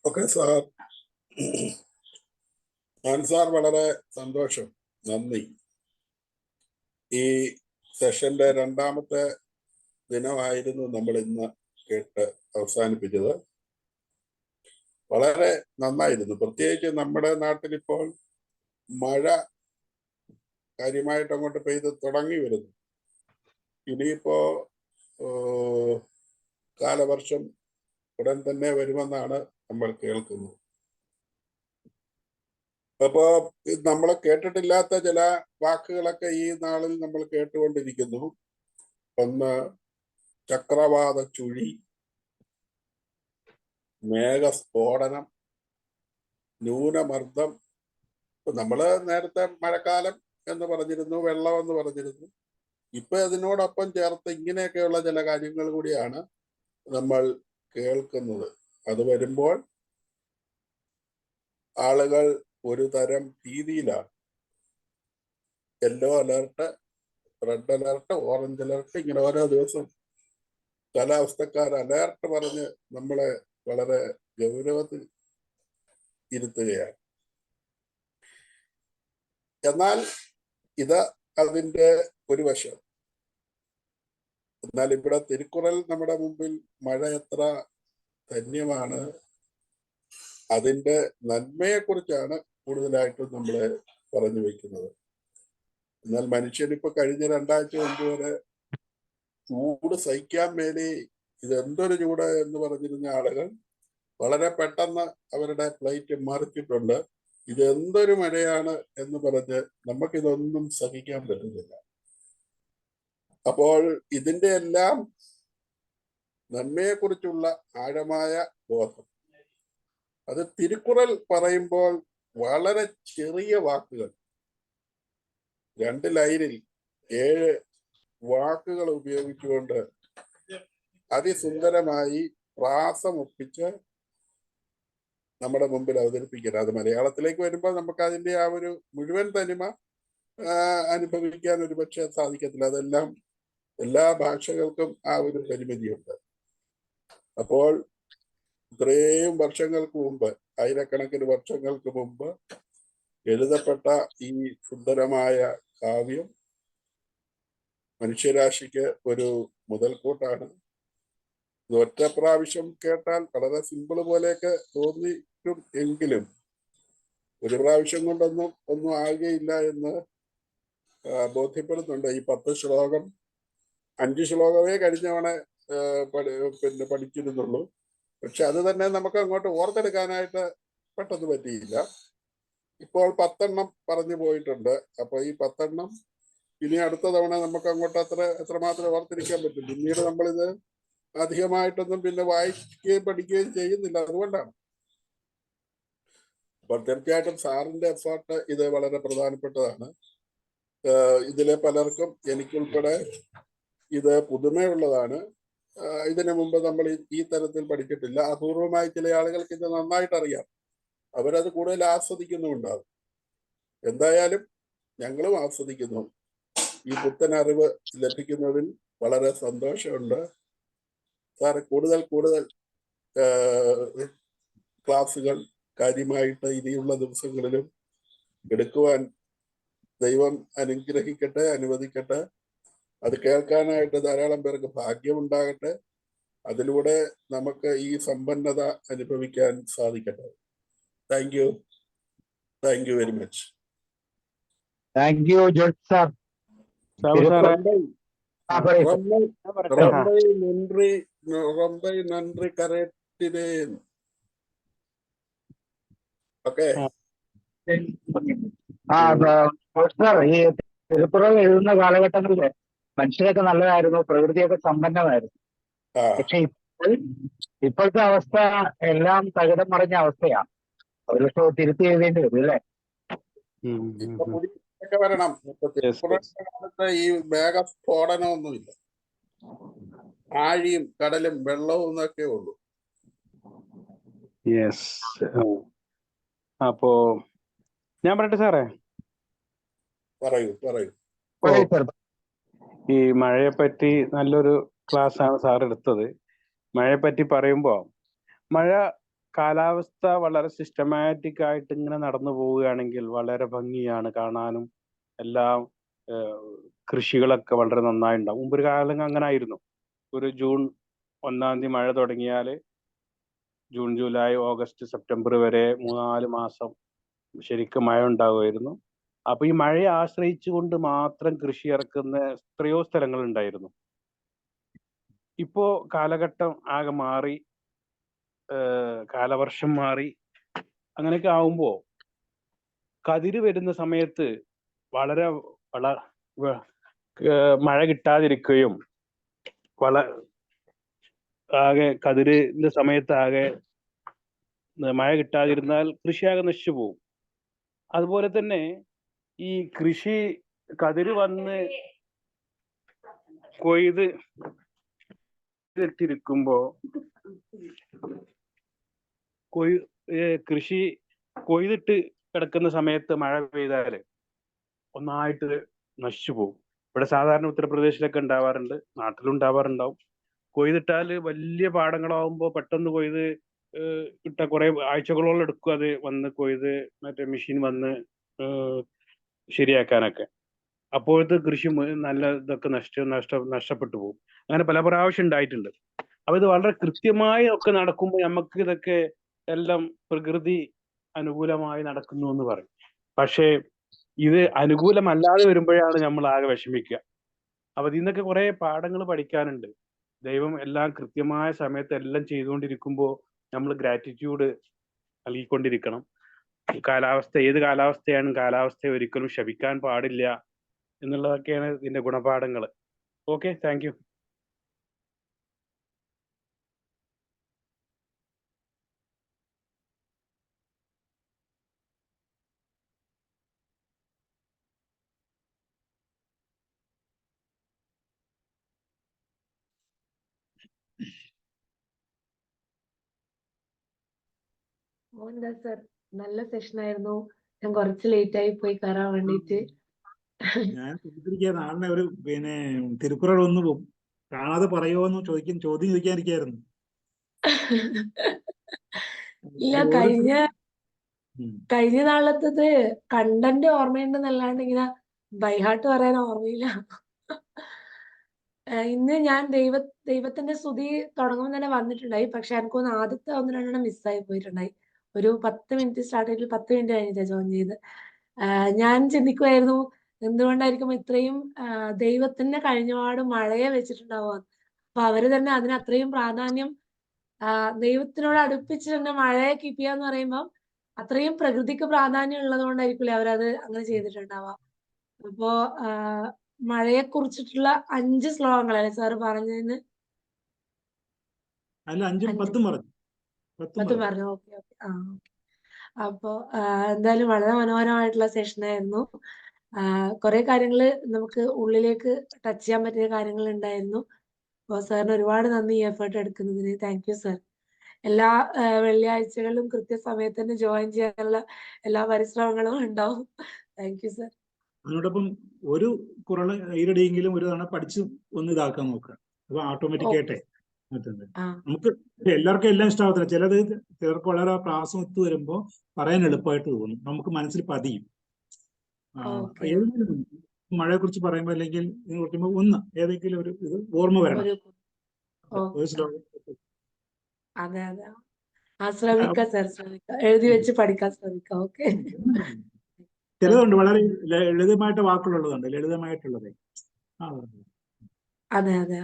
Speaker 6: Okay sir. Sir, വളരെ സന്തോഷം, നന്ദി. ഈ സെഷന്റെ രണ്ടാമത്തെ ദിനമായിരുന്നു നമ്മൾ ഇന്ന് കേട്ട് അവസാനിപ്പിച്ചത്. വളരെ നന്നായിരുന്നു. പ്രത്യേകിച്ച് നമ്മുടെ നാട്ടിലിപ്പോൾ മഴ കാര്യമായിട്ട് അങ്ങോട്ട് പെയ്ത് തുടങ്ങി വരുന്നു. ഇനിയിപ്പോ കാലവർഷം ഉടൻ തന്നെ വരുമെന്നാണ് നമ്മൾ കേൾക്കുന്നത്. അപ്പോ നമ്മൾ കേട്ടിട്ടില്ലാത്ത ചില വാക്കുകളൊക്കെ ഈ നാളിൽ നമ്മൾ കേട്ടുകൊണ്ടിരിക്കുന്നു. ഒന്ന് ചക്രവാത ചുഴി, മേഘസ്ഫോടനം, ന്യൂനമർദ്ദം. നമ്മള് നേരത്തെ മഴക്കാലം എന്ന് പറഞ്ഞിരുന്നു, വെള്ളം എന്ന് പറഞ്ഞിരുന്നു. ഇപ്പൊ അതിനോടൊപ്പം ചേർത്ത് ഇങ്ങനെയൊക്കെയുള്ള ചില കാര്യങ്ങൾ കൂടിയാണ് നമ്മൾ കേൾക്കുന്നത്. അത് വരുമ്പോൾ ആളുകൾ ഒരു തരം ഭീതിയിലാണ്. Yellow alert, red alert, orange alert, ഇങ്ങനെ ഓരോ ദിവസം കാലാവസ്ഥക്കാർ അലർട്ട് പറഞ്ഞ് നമ്മളെ വളരെ ഗൗരവത്തിൽ ഇരുത്തുകയാണ്. എന്നാൽ ഇത് അതിൻ്റെ ഒരു വശം. എന്നാൽ ഇവിടെ തിരുക്കുറൽ നമ്മുടെ മുമ്പിൽ മഴ എത്ര ധന്യമാണ്, അതിൻ്റെ നന്മയെക്കുറിച്ചാണ് കൂടുതലായിട്ടും നമ്മളെ പറഞ്ഞു വയ്ക്കുന്നത്. എന്നാൽ മനുഷ്യനിപ്പോ കഴിഞ്ഞ 2 ആഴ്ച മുമ്പ് വരെ ചൂട് സഹിക്കാൻ മേലെ, ഇതെന്തൊരു ചൂട് എന്ന് പറഞ്ഞിരുന്ന ആളുകൾ വളരെ പെട്ടെന്ന് അവരുടെ പ്ലേറ്റ് മറിച്ചിട്ടുണ്ട്. ഇതെന്തൊരു മഴയാണ് എന്ന് പറഞ്ഞ് നമുക്കിതൊന്നും സഹിക്കാൻ പറ്റുന്നില്ല. അപ്പോൾ ഇതിന്റെ എല്ലാം നന്മയെക്കുറിച്ചുള്ള ആഴമായ ബോധം, അത് തിരുക്കുറൽ പറയുമ്പോൾ വളരെ ചെറിയ വാക്കുകൾ, 2 ലൈനിൽ 7 വാക്കുകൾ ഉപയോഗിച്ചുകൊണ്ട് അതിസുന്ദരമായി പ്രാസമൊപ്പിച്ച് നമ്മുടെ മുമ്പിൽ അവതരിപ്പിക്കുന്നത്. അത് മലയാളത്തിലേക്ക് വരുമ്പോൾ നമുക്ക് അതിൻ്റെ ആ ഒരു മുഴുവൻ തനിമ അനുഭവിക്കാൻ ഒരുപക്ഷെ സാധിക്കത്തില്ല. അതെല്ലാം എല്ലാ ഭാഷകൾക്കും ആ ഒരു പരിമിതിയുണ്ട്. അപ്പോൾ ഇത്രയും വർഷങ്ങൾക്ക് മുമ്പ്, ആയിരക്കണക്കിന് വർഷങ്ങൾക്ക് മുമ്പ് എഴുതപ്പെട്ട ഈ സുന്ദരമായ കാവ്യം മനുഷ്യരാശിക്ക് ഒരു മുതൽക്കൂട്ടാണ്. ഇത് ഒറ്റ പ്രാവശ്യം കേട്ടാൽ വളരെ സിമ്പിൾ പോലെയൊക്കെ തോന്നിക്കും എങ്കിലും ഒരു പ്രാവശ്യം കൊണ്ടൊന്നും ഒന്നും ആകുകയില്ല എന്ന് ബോധ്യപ്പെടുന്നുണ്ട്. ഈ 10 ശ്ലോകം 5 ശ്ലോകമേ കഴിഞ്ഞവണ പിന്നെ പഠിച്ചിരുന്നുള്ളൂ. പക്ഷെ അത് തന്നെ നമുക്ക് അങ്ങോട്ട് ഓർത്തെടുക്കാനായിട്ട് പെട്ടെന്ന് പറ്റിയില്ല. ഇപ്പോൾ 10 പറഞ്ഞു പോയിട്ടുണ്ട്. അപ്പൊ ഈ 10 ഇനി അടുത്ത തവണ നമുക്ക് അങ്ങോട്ട് എത്രമാത്രം ഓർത്തിരിക്കാൻ പറ്റും. പിന്നീട് നമ്മളിത് അധികമായിട്ടൊന്നും പിന്നെ വായിക്കുകയും പഠിക്കുകയും ചെയ്യുന്നില്ല. അതുകൊണ്ടാണ്. അപ്പോൾ തീർച്ചയായിട്ടും സാറിന്റെ എഫേർട്ട് ഇത് വളരെ പ്രധാനപ്പെട്ടതാണ്. ഇതിലെ പലർക്കും എനിക്കുൾപ്പെടെ ഇത് പുതുമയുള്ളതാണ്. ഇതിനു മുമ്പ് നമ്മൾ ഈ തരത്തിൽ പഠിച്ചിട്ടില്ല. അപൂർവമായി ചില ആളുകൾക്ക് ഇത് നന്നായിട്ട് അറിയാം. അവരത് കൂടുതൽ ആസ്വദിക്കുന്നുണ്ടാകും. എന്തായാലും ഞങ്ങളും ആസ്വദിക്കുന്നു. ഈ പുത്തൻ അറിവ് ലഭിക്കുന്നതിൽ വളരെ സന്തോഷമുണ്ട്. സാറ് കൂടുതൽ ക്ലാസ്സുകൾ കാര്യമായിട്ട് ഇനിയുള്ള ദിവസങ്ങളിലും എടുക്കുവാൻ ദൈവം അനുഗ്രഹിക്കട്ടെ, അനുവദിക്കട്ടെ. അത് കേൾക്കാനായിട്ട് ധാരാളം പേർക്ക് ഭാഗ്യമുണ്ടാകട്ടെ. അതിലൂടെ നമുക്ക് ഈ സമ്പന്നത അനുഭവിക്കാൻ സാധിക്കട്ടെ. Thank you very much.
Speaker 1: Thank you George sir.
Speaker 6: നന്ദി കരട്ടിനേൻ. ഓക്കെ.
Speaker 1: ജോർജ് സാർ, ഈ തിരുക്കുറൾ എഴുതുന്ന കാലഘട്ടങ്ങളില് മനുഷ്യരൊക്കെ നല്ലതായിരുന്നു, പ്രകൃതിയൊക്കെ സമ്പന്നമായിരുന്നു. പക്ഷെ ഇപ്പോഴത്തെ അവസ്ഥ എല്ലാം തകിടം മറിഞ്ഞ അവസ്ഥയാണ്. ഒരുപക്ഷെ തിരുത്തി എഴുതേണ്ടി വരും അല്ലേ?
Speaker 6: വരണം. കാലത്ത് ഈ മേഘസ്ഫോടനമൊന്നുമില്ല. ആഴിയും കടലും വെള്ളവും എന്നൊക്കെ ഉള്ളൂ.
Speaker 7: യെസ്. അപ്പോ ഞാൻ പറയട്ടെ സാറേ?
Speaker 6: പറയൂ.
Speaker 7: ഈ മഴയെ പറ്റി നല്ലൊരു ക്ലാസ് ആണ് സാർ എടുത്തത്. മഴയെ പറ്റി പറയുമ്പോൾ മഴ കാലാവസ്ഥ വളരെ സിസ്റ്റമാറ്റിക് ആയിട്ട് ഇങ്ങനെ നടന്നു പോവുകയാണെങ്കിൽ വളരെ ഭംഗിയാണ് കാണാനും. എല്ലാം കൃഷികളൊക്കെ വളരെ നന്നായി ഉണ്ടാവും. മുമ്പൊരു കാലം അങ്ങനെ ആയിരുന്നു. ഒരു ജൂൺ 1-ാം തീയതി മഴ തുടങ്ങിയാൽ ജൂൺ, ജൂലൈ, ഓഗസ്റ്റ്, സെപ്റ്റംബർ വരെ 3-4 മാസം ശരിക്കും മഴ ഉണ്ടാകുമായിരുന്നു. അപ്പൊ ഈ മഴയെ ആശ്രയിച്ചുകൊണ്ട് മാത്രം കൃഷി ഇറക്കുന്ന എത്രയോ സ്ഥലങ്ങൾ ഉണ്ടായിരുന്നു. ഇപ്പോ കാലഘട്ടം ആകെ മാറി, കാലവർഷം മാറി. അങ്ങനെയൊക്കെ ആവുമ്പോ കതിര് വരുന്ന സമയത്ത് വളരെ മഴ കിട്ടാതിരിക്കുകയും ആകെ കതിരിന്റെ സമയത്ത് ആകെ മഴ കിട്ടാതിരുന്നാൽ കൃഷിയാകെ നശിച്ചു പോകും. അതുപോലെ തന്നെ ഈ കൃഷി കതിര് വന്ന് കൊയ്തിരിക്കുമ്പോ കൃഷി കൊയ്തിട്ട് കിടക്കുന്ന സമയത്ത് മഴ പെയ്താല് ഒന്നായിട്ട് നശിച്ചു പോകും. ഇവിടെ സാധാരണ ഉത്തർപ്രദേശിലൊക്കെ ഉണ്ടാവാറുണ്ട്, നാട്ടിലുണ്ടാവാറുണ്ടാവും. കൊയ്തിട്ടാല് വലിയ പാടങ്ങളാവുമ്പോ പെട്ടെന്ന് കൊയ്ത് ഇട്ട കുറെ ആഴ്ചകളോളം എടുക്കും അത് വന്ന് കൊയ്ത് മറ്റേ മെഷീൻ വന്ന് ശരിയാക്കാനൊക്കെ. അപ്പോഴത്തെ കൃഷി നല്ല ഇതൊക്കെ നഷ്ടപ്പെട്ടു പോകും. അങ്ങനെ പല പ്രാവശ്യം ഉണ്ടായിട്ടുണ്ട്. അപ്പൊ ഇത് വളരെ കൃത്യമായി ഒക്കെ നടക്കുമ്പോൾ നമുക്ക് ഇതൊക്കെ എല്ലാം പ്രകൃതി അനുകൂലമായി നടക്കുന്നു എന്ന് പറയും. പക്ഷേ ഇത് അനുകൂലമല്ലാതെ വരുമ്പോഴാണ് നമ്മൾ ആകെ വിഷമിക്കുക. അപ്പൊ ഇതിന്നൊക്കെ കുറെ പാഠങ്ങൾ പഠിക്കാനുണ്ട്. ദൈവം എല്ലാം കൃത്യമായ സമയത്ത് എല്ലാം ചെയ്തുകൊണ്ടിരിക്കുമ്പോൾ നമ്മൾ ഗ്രാറ്റിറ്റ്യൂഡ് നൽകിക്കൊണ്ടിരിക്കണം. കാലാവസ്ഥ ഏത് കാലാവസ്ഥയാണ്, കാലാവസ്ഥയെ ഒരിക്കലും ശപിക്കാൻ പാടില്ല എന്നുള്ളതൊക്കെയാണ് ഇതിന്റെ ഗുണപാഠങ്ങൾ. Okay, thank you.
Speaker 8: Mohandas sir, നല്ല സെഷൻ ആയിരുന്നു. ഞാൻ കുറച്ച് ലേറ്റ് ആയി പോയി കയറാൻ വേണ്ടിട്ട്.
Speaker 4: ഞാൻ നാളെ ഒരു തിരുക്കുറൾ ഒന്ന് കാണാതെ പറയുമോന്ന് ചോദ്യം ചോദിക്കാനിരിക്കായിരുന്നു.
Speaker 8: ഇല്ല, കഴിഞ്ഞ കഴിഞ്ഞ നാളത്തത് കണ്ടന്റ് ഓർമ്മയുണ്ടെന്നല്ലാണ്ട് ഇങ്ങനെ ബൈഹാർട്ട് പറയാൻ ഓർമ്മയില്ല. ഇന്ന് ഞാൻ ദൈവത്തിന്റെ സ്തുതി തുടങ്ങുമ്പോൾ തന്നെ വന്നിട്ടുണ്ടായി. പക്ഷെ എനിക്കൊന്ന് ആദ്യത്തെ 1-2 മിസ്സായി പോയിട്ടുണ്ടായി. ഒരു 10 മിനിറ്റ് സ്റ്റാർട്ട് ചെയ്തിട്ട് 10 മിനിറ്റ് കഴിഞ്ഞിട്ട് ജോയിൻ ചെയ്ത്. ഞാൻ ചിന്തിക്കുമായിരുന്നു എന്തുകൊണ്ടായിരിക്കും ഇത്രയും ദൈവത്തിന്റെ കഴിഞ്ഞപാട് മഴയെ വെച്ചിട്ടുണ്ടാവുക. അപ്പൊ അവര് തന്നെ അതിന് അത്രയും പ്രാധാന്യം ദൈവത്തിനോട് അടുപ്പിച്ച് തന്നെ മഴയെ കീപ്പ് ചെയ്യാന്ന് പറയുമ്പോൾ അത്രയും പ്രകൃതിക്ക് പ്രാധാന്യം ഉള്ളത് കൊണ്ടായിരിക്കില്ലേ അവരത് അങ്ങനെ ചെയ്തിട്ടുണ്ടാവുക. അപ്പോ മഴയെ കുറിച്ചിട്ടുള്ള 5 ശ്ലോകങ്ങളല്ലേ സാറ് പറഞ്ഞതിന്?
Speaker 4: അല്ല 5ഉം 10ഉം പറഞ്ഞു.
Speaker 8: 10 പറഞ്ഞു. Okay okay. അപ്പോ എന്തായാലും വളരെ മനോഹരമായിട്ടുള്ള സെഷനായിരുന്നു. കുറെ കാര്യങ്ങള് നമുക്ക് ഉള്ളിലേക്ക് ടച്ച് ചെയ്യാൻ പറ്റിയ കാര്യങ്ങൾ ഉണ്ടായിരുന്നു. അപ്പോൾ സാറിന് ഒരുപാട് നന്ദി ഈ എഫേർട്ട് എടുക്കുന്നതിന്. Thank you sir. എല്ലാ വെള്ളിയാഴ്ചകളിലും കൃത്യസമയത്ത് തന്നെ ജോയിൻ ചെയ്യാനുള്ള എല്ലാ പരിശ്രമങ്ങളും ഉണ്ടാവും. Thank you sir.
Speaker 4: അതിനോടൊപ്പം ഒരു കുറള് ഈരടിയെങ്കിലും ഒരു തവണ പഠിച്ച് ഒന്ന് ഇതാക്കാൻ നോക്കുക. അപ്പൊ ഓട്ടോമാറ്റിക് ആയിട്ടെ നമുക്ക് എല്ലാവർക്കും എല്ലാം ഇഷ്ടമാകത്തില്ല. ചിലർക്ക് വളരെ പ്രാസം ഒത്തു വരുമ്പോ പറയാൻ എളുപ്പമായിട്ട് തോന്നും, നമുക്ക് മനസ്സിൽ പതിയും. ഏതെങ്കിലും മഴയെ കുറിച്ച് പറയുമ്പോ അല്ലെങ്കിൽ ഒന്ന് ഏതെങ്കിലും ഒരു ഇത് ഓർമ്മ വരണം.
Speaker 8: അതെ അതെ, ശ്രമിക്കാം സർ, ശ്രമിക്കാം. എഴുതി വെച്ച് പഠിക്കാൻ ശ്രമിക്കാം. ഓക്കെ.
Speaker 4: ചിലതുണ്ട് വളരെ ലളിതമായിട്ട് വാക്കുകളുള്ളതുണ്ട്, ലളിതമായിട്ടുള്ളത്.
Speaker 8: അതെ അതെ,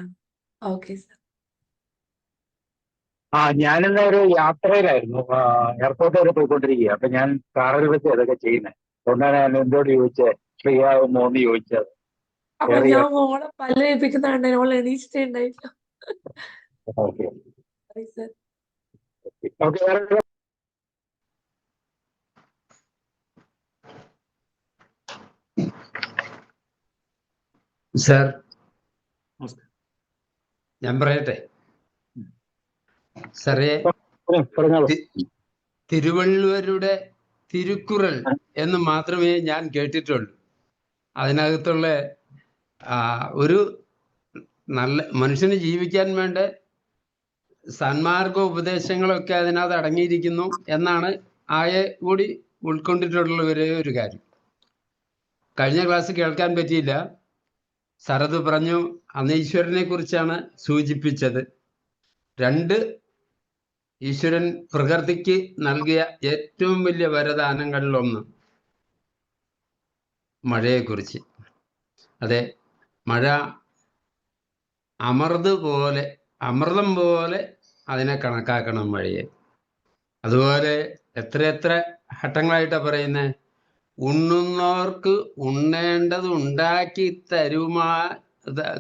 Speaker 8: ഓക്കെ സർ.
Speaker 1: ഞാനിന്ന് ഒരു യാത്രയിലായിരുന്നു, എയർപോർട്ട് വരെ പോയിക്കൊണ്ടിരിക്കുക. അപ്പൊ ഞാൻ കാറിൽ വെച്ച് ഇതൊക്കെ ചെയ്യുന്നത്. അതുകൊണ്ടാണ് ഞാൻ എന്തോട് ചോദിച്ചത്, ഫ്രീ ആകുമോ എന്ന് ചോദിച്ചത്.
Speaker 8: അപ്പൊ ഞാൻ മോളെ പല്ല് ഏൽപ്പിക്കുന്നുണ്ട്, മോളെ എണീച്ചിട്ടേ ഉണ്ടായില്ല.
Speaker 1: Okay
Speaker 8: sir.
Speaker 1: ഓക്കെ.
Speaker 9: സാർ ഞാൻ പറയട്ടെ സാറേ, തിരുവള്ളുവരുടെ തിരുക്കുറൾ എന്ന് മാത്രമേ ഞാൻ കേട്ടിട്ടുള്ളൂ. അതിനകത്തുള്ള ഒരു നല്ല മനുഷ്യന് ജീവിക്കാൻ വേണ്ട സന്മാർഗ ഉപദേശങ്ങളൊക്കെ അതിനകത്ത് അടങ്ങിയിരിക്കുന്നു എന്നാണ് ആയെ കൂടി ഉൾക്കൊണ്ടിട്ടുള്ള ഒരു കാര്യം. കഴിഞ്ഞ ക്ലാസ് കേൾക്കാൻ പറ്റിയില്ല. സരത് പറഞ്ഞു അന്ന് ഈശ്വരനെ കുറിച്ചാണ് സൂചിപ്പിച്ചത്. 2 ഈശ്വരൻ പ്രകൃതിക്ക് നൽകിയ ഏറ്റവും വലിയ വരദാനങ്ങളിലൊന്ന് മഴയെക്കുറിച്ച്. അതെ, മഴ അമൃതം പോലെ അതിനെ കണക്കാക്കണം മഴയെ. അതുപോലെ എത്ര ഘട്ടങ്ങളായിട്ടാണ് പറയുന്നത്, ഉണ്ണുന്നവർക്ക് ഉണ്ണേണ്ടത് ഉണ്ടാക്കി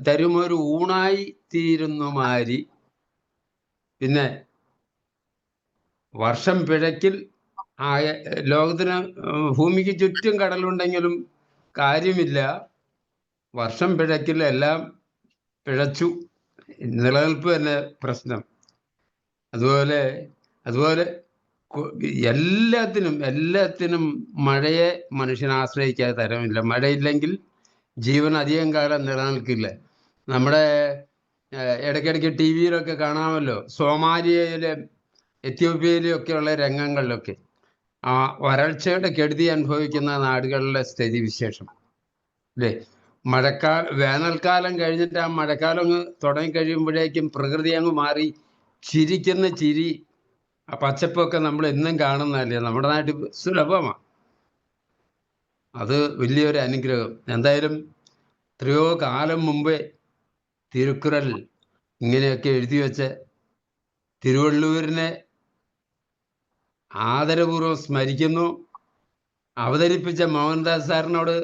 Speaker 9: തരുമൊരു ഊണായി തീരുന്നു മാരി. പിന്നെ വർഷം പിഴക്കിൽ ലോകത്തിന് ഭൂമിക്ക് ചുറ്റും കടലുണ്ടെങ്കിലും കാര്യമില്ല, വർഷം പിഴക്കിൽ എല്ലാം പിഴച്ചു, നിലനിൽപ്പ് തന്നെ പ്രശ്നം. അതുപോലെ എല്ലാത്തിനും മഴയെ മനുഷ്യനെ ആശ്രയിക്കാതെ തരമില്ല. മഴയില്ലെങ്കിൽ ജീവൻ അധികം കാലം നിലനിൽക്കില്ല. നമ്മുടെ ഇടയ്ക്കിടയ്ക്ക് ടി വിയിലൊക്കെ കാണാമല്ലോ, സോമാലിയയിലെ എത്യോപ്യയിലും ഒക്കെയുള്ള രംഗങ്ങളിലൊക്കെ വരൾച്ചയുടെ കെടുതി അനുഭവിക്കുന്ന നാടുകളിലെ സ്ഥിതിവിശേഷം അല്ലേ. വേനൽക്കാലം കഴിഞ്ഞിട്ട് ആ മഴക്കാലം അങ്ങ് തുടങ്ങിക്കഴിയുമ്പോഴേക്കും പ്രകൃതി അങ്ങ് മാറി ചിരിക്കുന്ന ചിരി, ആ പച്ചപ്പൊക്കെ നമ്മൾ എന്നും കാണുന്നതല്ലേ, നമ്മുടെ നാട്ടിൽ സുലഭമാണ്. അത് വലിയൊരു അനുഗ്രഹം. എന്തായാലും എത്രയോ കാലം മുമ്പേ തിരുക്കുറൽ ഇങ്ങനെയൊക്കെ എഴുതി വെച്ച തിരുവള്ളുവരിനെ ആദരപൂർവ്വം സ്മരിക്കുന്നു. അവതരിപ്പിച്ച മോഹൻദാസ് സാറിനോട്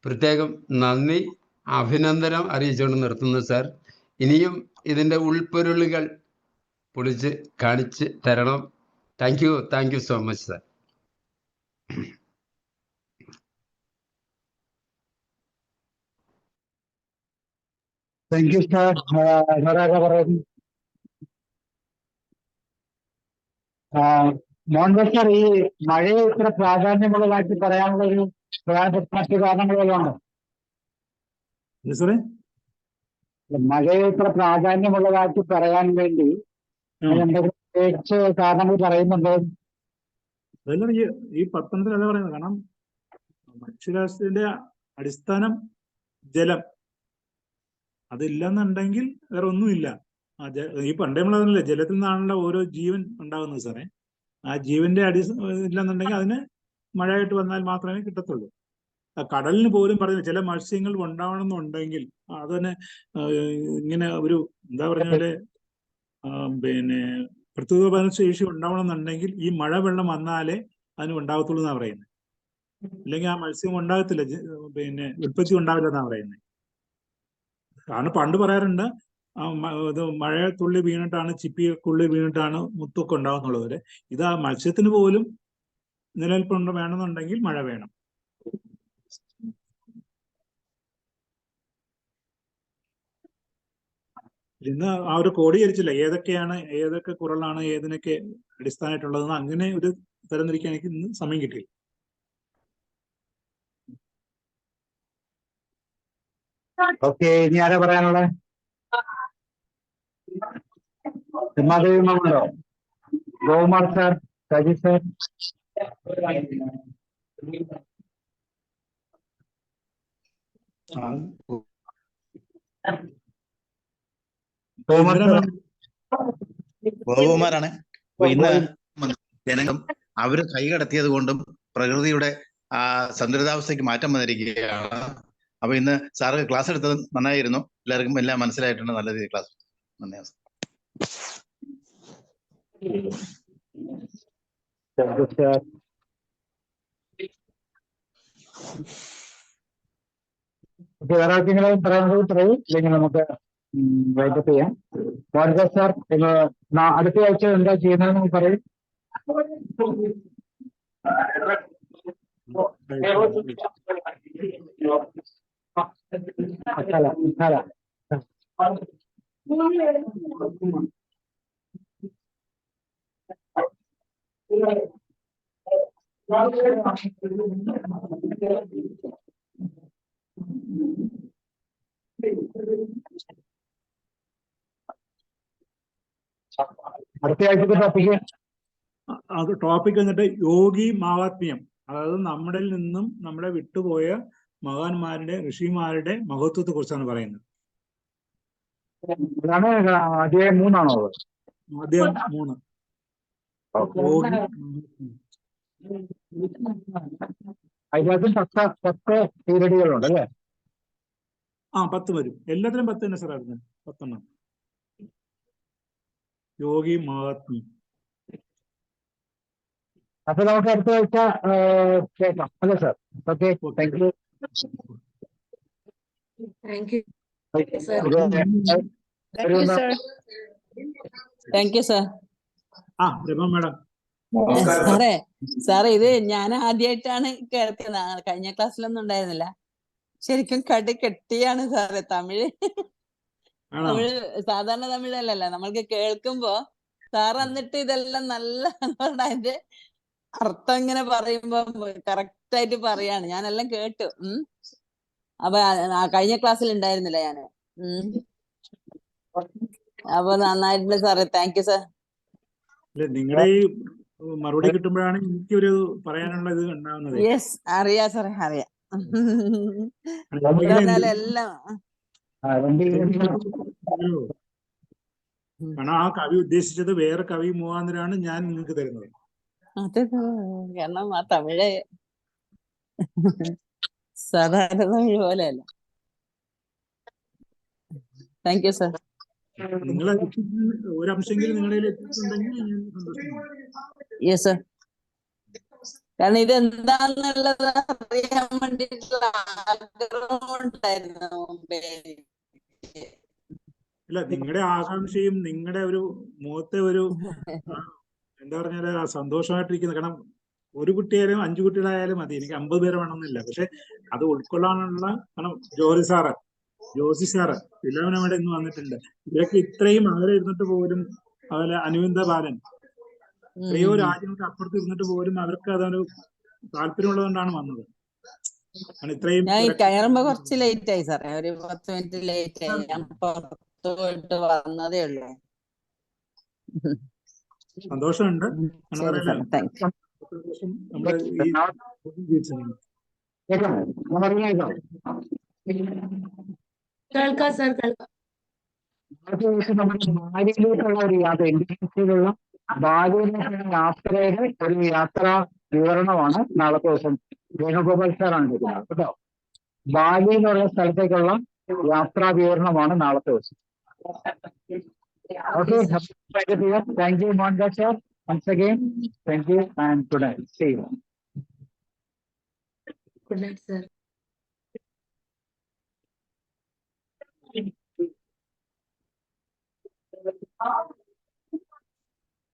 Speaker 9: പ്രത്യേകം നന്ദി, അഭിനന്ദനം അറിയിച്ചുകൊണ്ട് നിർത്തുന്നു സാർ. ഇനിയും ഇതിൻ്റെ ഉൾപ്പൊരുളുകൾ പൊളിച്ച് കാണിച്ച് തരണം. Thank you so much sir.
Speaker 1: Thank you sir. Mohandas sir, ഈ മഴയെ ഇത്ര പ്രാധാന്യമുള്ളതാക്കി പറയാനുള്ള ഒരു പ്രധാനപ്പെട്ട മറ്റു കാരണങ്ങളുണ്ടോ? മഴയെ ഇത്ര പ്രാധാന്യമുള്ളതാക്കി പറയാൻ വേണ്ടി എന്തെങ്കിലും കാരണങ്ങൾ പറയുന്നുണ്ടോ?
Speaker 4: അതെല്ലാം ഈ പത്തനത്തിൽ അതാ പറയുന്നത്. കാരണം മനുഷ്യരാഷ്ട്രത്തിന്റെ അടിസ്ഥാനം ജലം. അതില്ലെന്നുണ്ടെങ്കിൽ വേറെ ഒന്നുമില്ല. ഈ പണ്ടേ നമ്മൾ പറഞ്ഞില്ലേ, ജലത്തിൽ നിന്നാണല്ലോ ഓരോ ജീവൻ ഉണ്ടാകുന്നത് സാറേ. ആ ജീവന്റെ ഇല്ലെന്നുണ്ടെങ്കിൽ അതിന് മഴയായിട്ട് വന്നാൽ മാത്രമേ കിട്ടത്തുള്ളൂ. കടലിന് പോലും പറയുന്നത് ചില മത്സ്യങ്ങൾ ഉണ്ടാവണമെന്നുണ്ടെങ്കിൽ അത് തന്നെ ഇങ്ങനെ ഒരു എന്താ പറഞ്ഞ പോലെ പിന്നെ പ്രത്യുത്പാദന ശേഷി ഉണ്ടാവണമെന്നുണ്ടെങ്കിൽ ഈ മഴവെള്ളം വന്നാലേ അതിന് ഉണ്ടാകത്തുള്ളൂ എന്നാണ് പറയുന്നത്. അല്ലെങ്കിൽ ആ മത്സ്യം ഉണ്ടാകത്തില്ല, പിന്നെ ഉൽപ്പത്തി ഉണ്ടാവില്ല എന്നാണ് പറയുന്നത്. കാരണം പണ്ട് പറയാറുണ്ട് ഇത് മഴത്തുള്ളി വീണിട്ടാണ്, ചിപ്പിക്കുള്ളി വീണിട്ടാണ് മുത്തൊക്കെ ഉണ്ടാകുന്നുള്ളത്. ഇത് ആ മത്സ്യത്തിന് പോലും നിലനിൽപ്പുണ്ട് വേണമെന്നുണ്ടെങ്കിൽ മഴ വേണം. ഇന്ന് ആ ഒരു കോഡീകരിച്ചില്ല ഏതൊക്കെ കുറളാണ് ഏതിനൊക്കെ അടിസ്ഥാനമായിട്ടുള്ളതെന്ന് അങ്ങനെ ഒരു തരംതിരിക്കാൻ എനിക്ക് ഇന്ന് സമയം കിട്ടിയില്ല.
Speaker 1: ഓക്കെ, ഇനി ആരാ പറയാനുള്ളത്? ഉണ്ടോ? ഗോകുമാർ സാർ, സജി സാർ.
Speaker 10: ഗോകുമാരാണ്. അപ്പൊ ഇന്ന് ജനങ്ങളും അവര് കൈകടത്തിയത് കൊണ്ടും പ്രകൃതിയുടെ ആ സന്തുലിതാവസ്ഥയ്ക്ക് മാറ്റം വന്നിരിക്കുകയാണ്. അപ്പൊ ഇന്ന് സാറ് ക്ലാസ് എടുത്തത് നന്നായിരുന്നു. എല്ലാവർക്കും എല്ലാം മനസ്സിലായിട്ടുണ്ട്. നല്ല രീതിയിൽ ക്ലാസ്. നന്ദി.
Speaker 1: വേറെ ആർക്കെങ്കിലും പറയാനുള്ളത് പറയൂ, ഇല്ലെങ്കിൽ നമുക്ക് വൈകിട്ട് ചെയ്യാം. മോർഗ സാർ, അടുത്ത ആഴ്ച എന്താ ചെയ്യുന്നതെന്ന് പറയും. അടുത്ത ആഴ്ചത്തെ
Speaker 4: ടോപ്പിക് എന്നിട്ട് യോഗി മഹാത്മ്യം. അതായത് നമ്മുടെ നിന്നും നമ്മളെ വിട്ടുപോയ മഹാന്മാരുടെ ഋഷിമാരുടെ മഹത്വത്തെ കുറിച്ചാണ് പറയുന്നത്.
Speaker 1: അധ്യായം 3 ആണോ?
Speaker 4: അധ്യായം 3.
Speaker 1: അതിനകത്ത് 10 പീരീഡുകളുണ്ട് അല്ലേ?
Speaker 4: 10 വരും. എല്ലാത്തിലും 10 തന്നെ സാർ. 10 യോഗി മഹാത്മ്യം.
Speaker 1: അപ്പൊ നമുക്ക് അടുത്ത ആഴ്ച കേൾക്കാം അല്ലേ sir? Okay, thank U.
Speaker 11: Thank you sir.
Speaker 4: Madam.
Speaker 11: സാറേ ഇത് ഞാൻ ആദ്യമായിട്ടാണ് കേൾക്കുന്നത്. കഴിഞ്ഞ ക്ലാസ്സിലൊന്നും ഉണ്ടായിരുന്നില്ല. ശരിക്കും കടി കെട്ടിയാണ് സാറേ തമിഴ്. സാധാരണ തമിഴല്ലല്ലോ നമ്മൾക്ക് കേൾക്കുമ്പോ. സാർ എന്നിട്ട് ഇതെല്ലാം നല്ല അതിന്റെ അർത്ഥം ഇങ്ങനെ പറയുമ്പോ കറക്റ്റ് ആയിട്ട് പറയാണ്. ഞാനെല്ലാം കേട്ടു. അപ്പൊ കഴിഞ്ഞ ക്ലാസ്സിൽ ഉണ്ടായിരുന്നില്ല ഞാന്. അപ്പൊ നന്നായിട്ടുണ്ട് സാറേ. Thank you sir.
Speaker 4: നിങ്ങളുടെ ഈ മറുപടി കിട്ടുമ്പോഴാണ് എനിക്കൊരു പറയാനുള്ള ഇത് ഉണ്ടാവുന്നത്.
Speaker 11: യെസ്, അറിയാം സാറേ, അറിയാം. എല്ലാം
Speaker 4: കാരണം ആ കവി ഉദ്ദേശിച്ചത് വേറെ കവി മുഖാന്തരമാണ് ഞാൻ നിങ്ങൾക്ക് തരുന്നത്.
Speaker 11: അതെ, കാരണം ആ തമിഴ് സാധാരണ തമിഴ് പോലെയല്ല. Thank you sir.
Speaker 4: നിങ്ങൾ ഒരു അംശമെങ്കിലും നിങ്ങളുടെ എത്തിയിട്ടുണ്ടെങ്കിൽ
Speaker 11: യെസ് സാർ. കാരണം ഇതെന്താന്നുള്ളത് അറിയാൻ വേണ്ടിയിട്ടുള്ള ആഗ്രഹം ഉണ്ടായിരുന്നു മുമ്പേ.
Speaker 4: അല്ല, നിങ്ങളുടെ ആകാംക്ഷയും നിങ്ങളുടെ ഒരു മുഖത്തെ ഒരു എന്താ പറഞ്ഞാല് സന്തോഷമായിട്ടിരിക്കുന്നത്. കാരണം ഒരു കുട്ടിയായാലും 5 കുട്ടികളായാലും മതി, എനിക്ക് 50 പേര് വേണമെന്നില്ല. പക്ഷെ അത് ഉൾക്കൊള്ളാനുള്ള, കാരണം ജോസി സാറ് എല്ലാവരും അവിടെ ഇന്ന് വന്നിട്ടുണ്ട്. ഇവരൊക്കെ ഇത്രയും അകലെ ഇരുന്നിട്ട് പോലും, അതുപോലെ അനുവിന്ദ ബാലൻ, എത്രയോ രാജ്യങ്ങൾക്ക് അപ്പുറത്ത് ഇരുന്നിട്ട് പോലും അവർക്ക് അതൊരു താല്പര്യമുള്ളതുകൊണ്ടാണ് വന്നത്. ഇത്രയും
Speaker 11: ഞാൻ കയറുമ്പോ കുറച്ച് ലേറ്റ് ആയി സാറേ, ഒരു 10 മിനിറ്റ് ലേറ്റ് ആയി. ഞാൻ പുറത്ത് പോയിട്ട് വന്നതേ ഉള്ളൂ.
Speaker 4: സന്തോഷമുണ്ട്. പ്രാവശ്യം നമ്മുടെ ഈ
Speaker 8: കേൾക്കാം സർ, കേൾക്കാം.
Speaker 1: അടുത്ത ദിവസം നമ്മുടെ ഭാര്യയിലേക്കുള്ള ഒരു യാത്ര, ഇന്ത്യയിലുള്ള ഭാര്യയിലേക്കുള്ള യാത്രയുടെ ഒരു യാത്രാ വിവരണമാണ് നാളത്തെ ദിവസം വേണുഗോപാൽ സാറാണ് എടുക്കുന്നത് കേട്ടോ. ബാലി എന്നുള്ള സ്ഥലത്തേക്കുള്ള യാത്രാ വിവരണമാണ് നാളത്തെ ദിവസം. Okay, thank you Mohandas sir. once again, thank you and good night. See you.
Speaker 8: Good night, sir.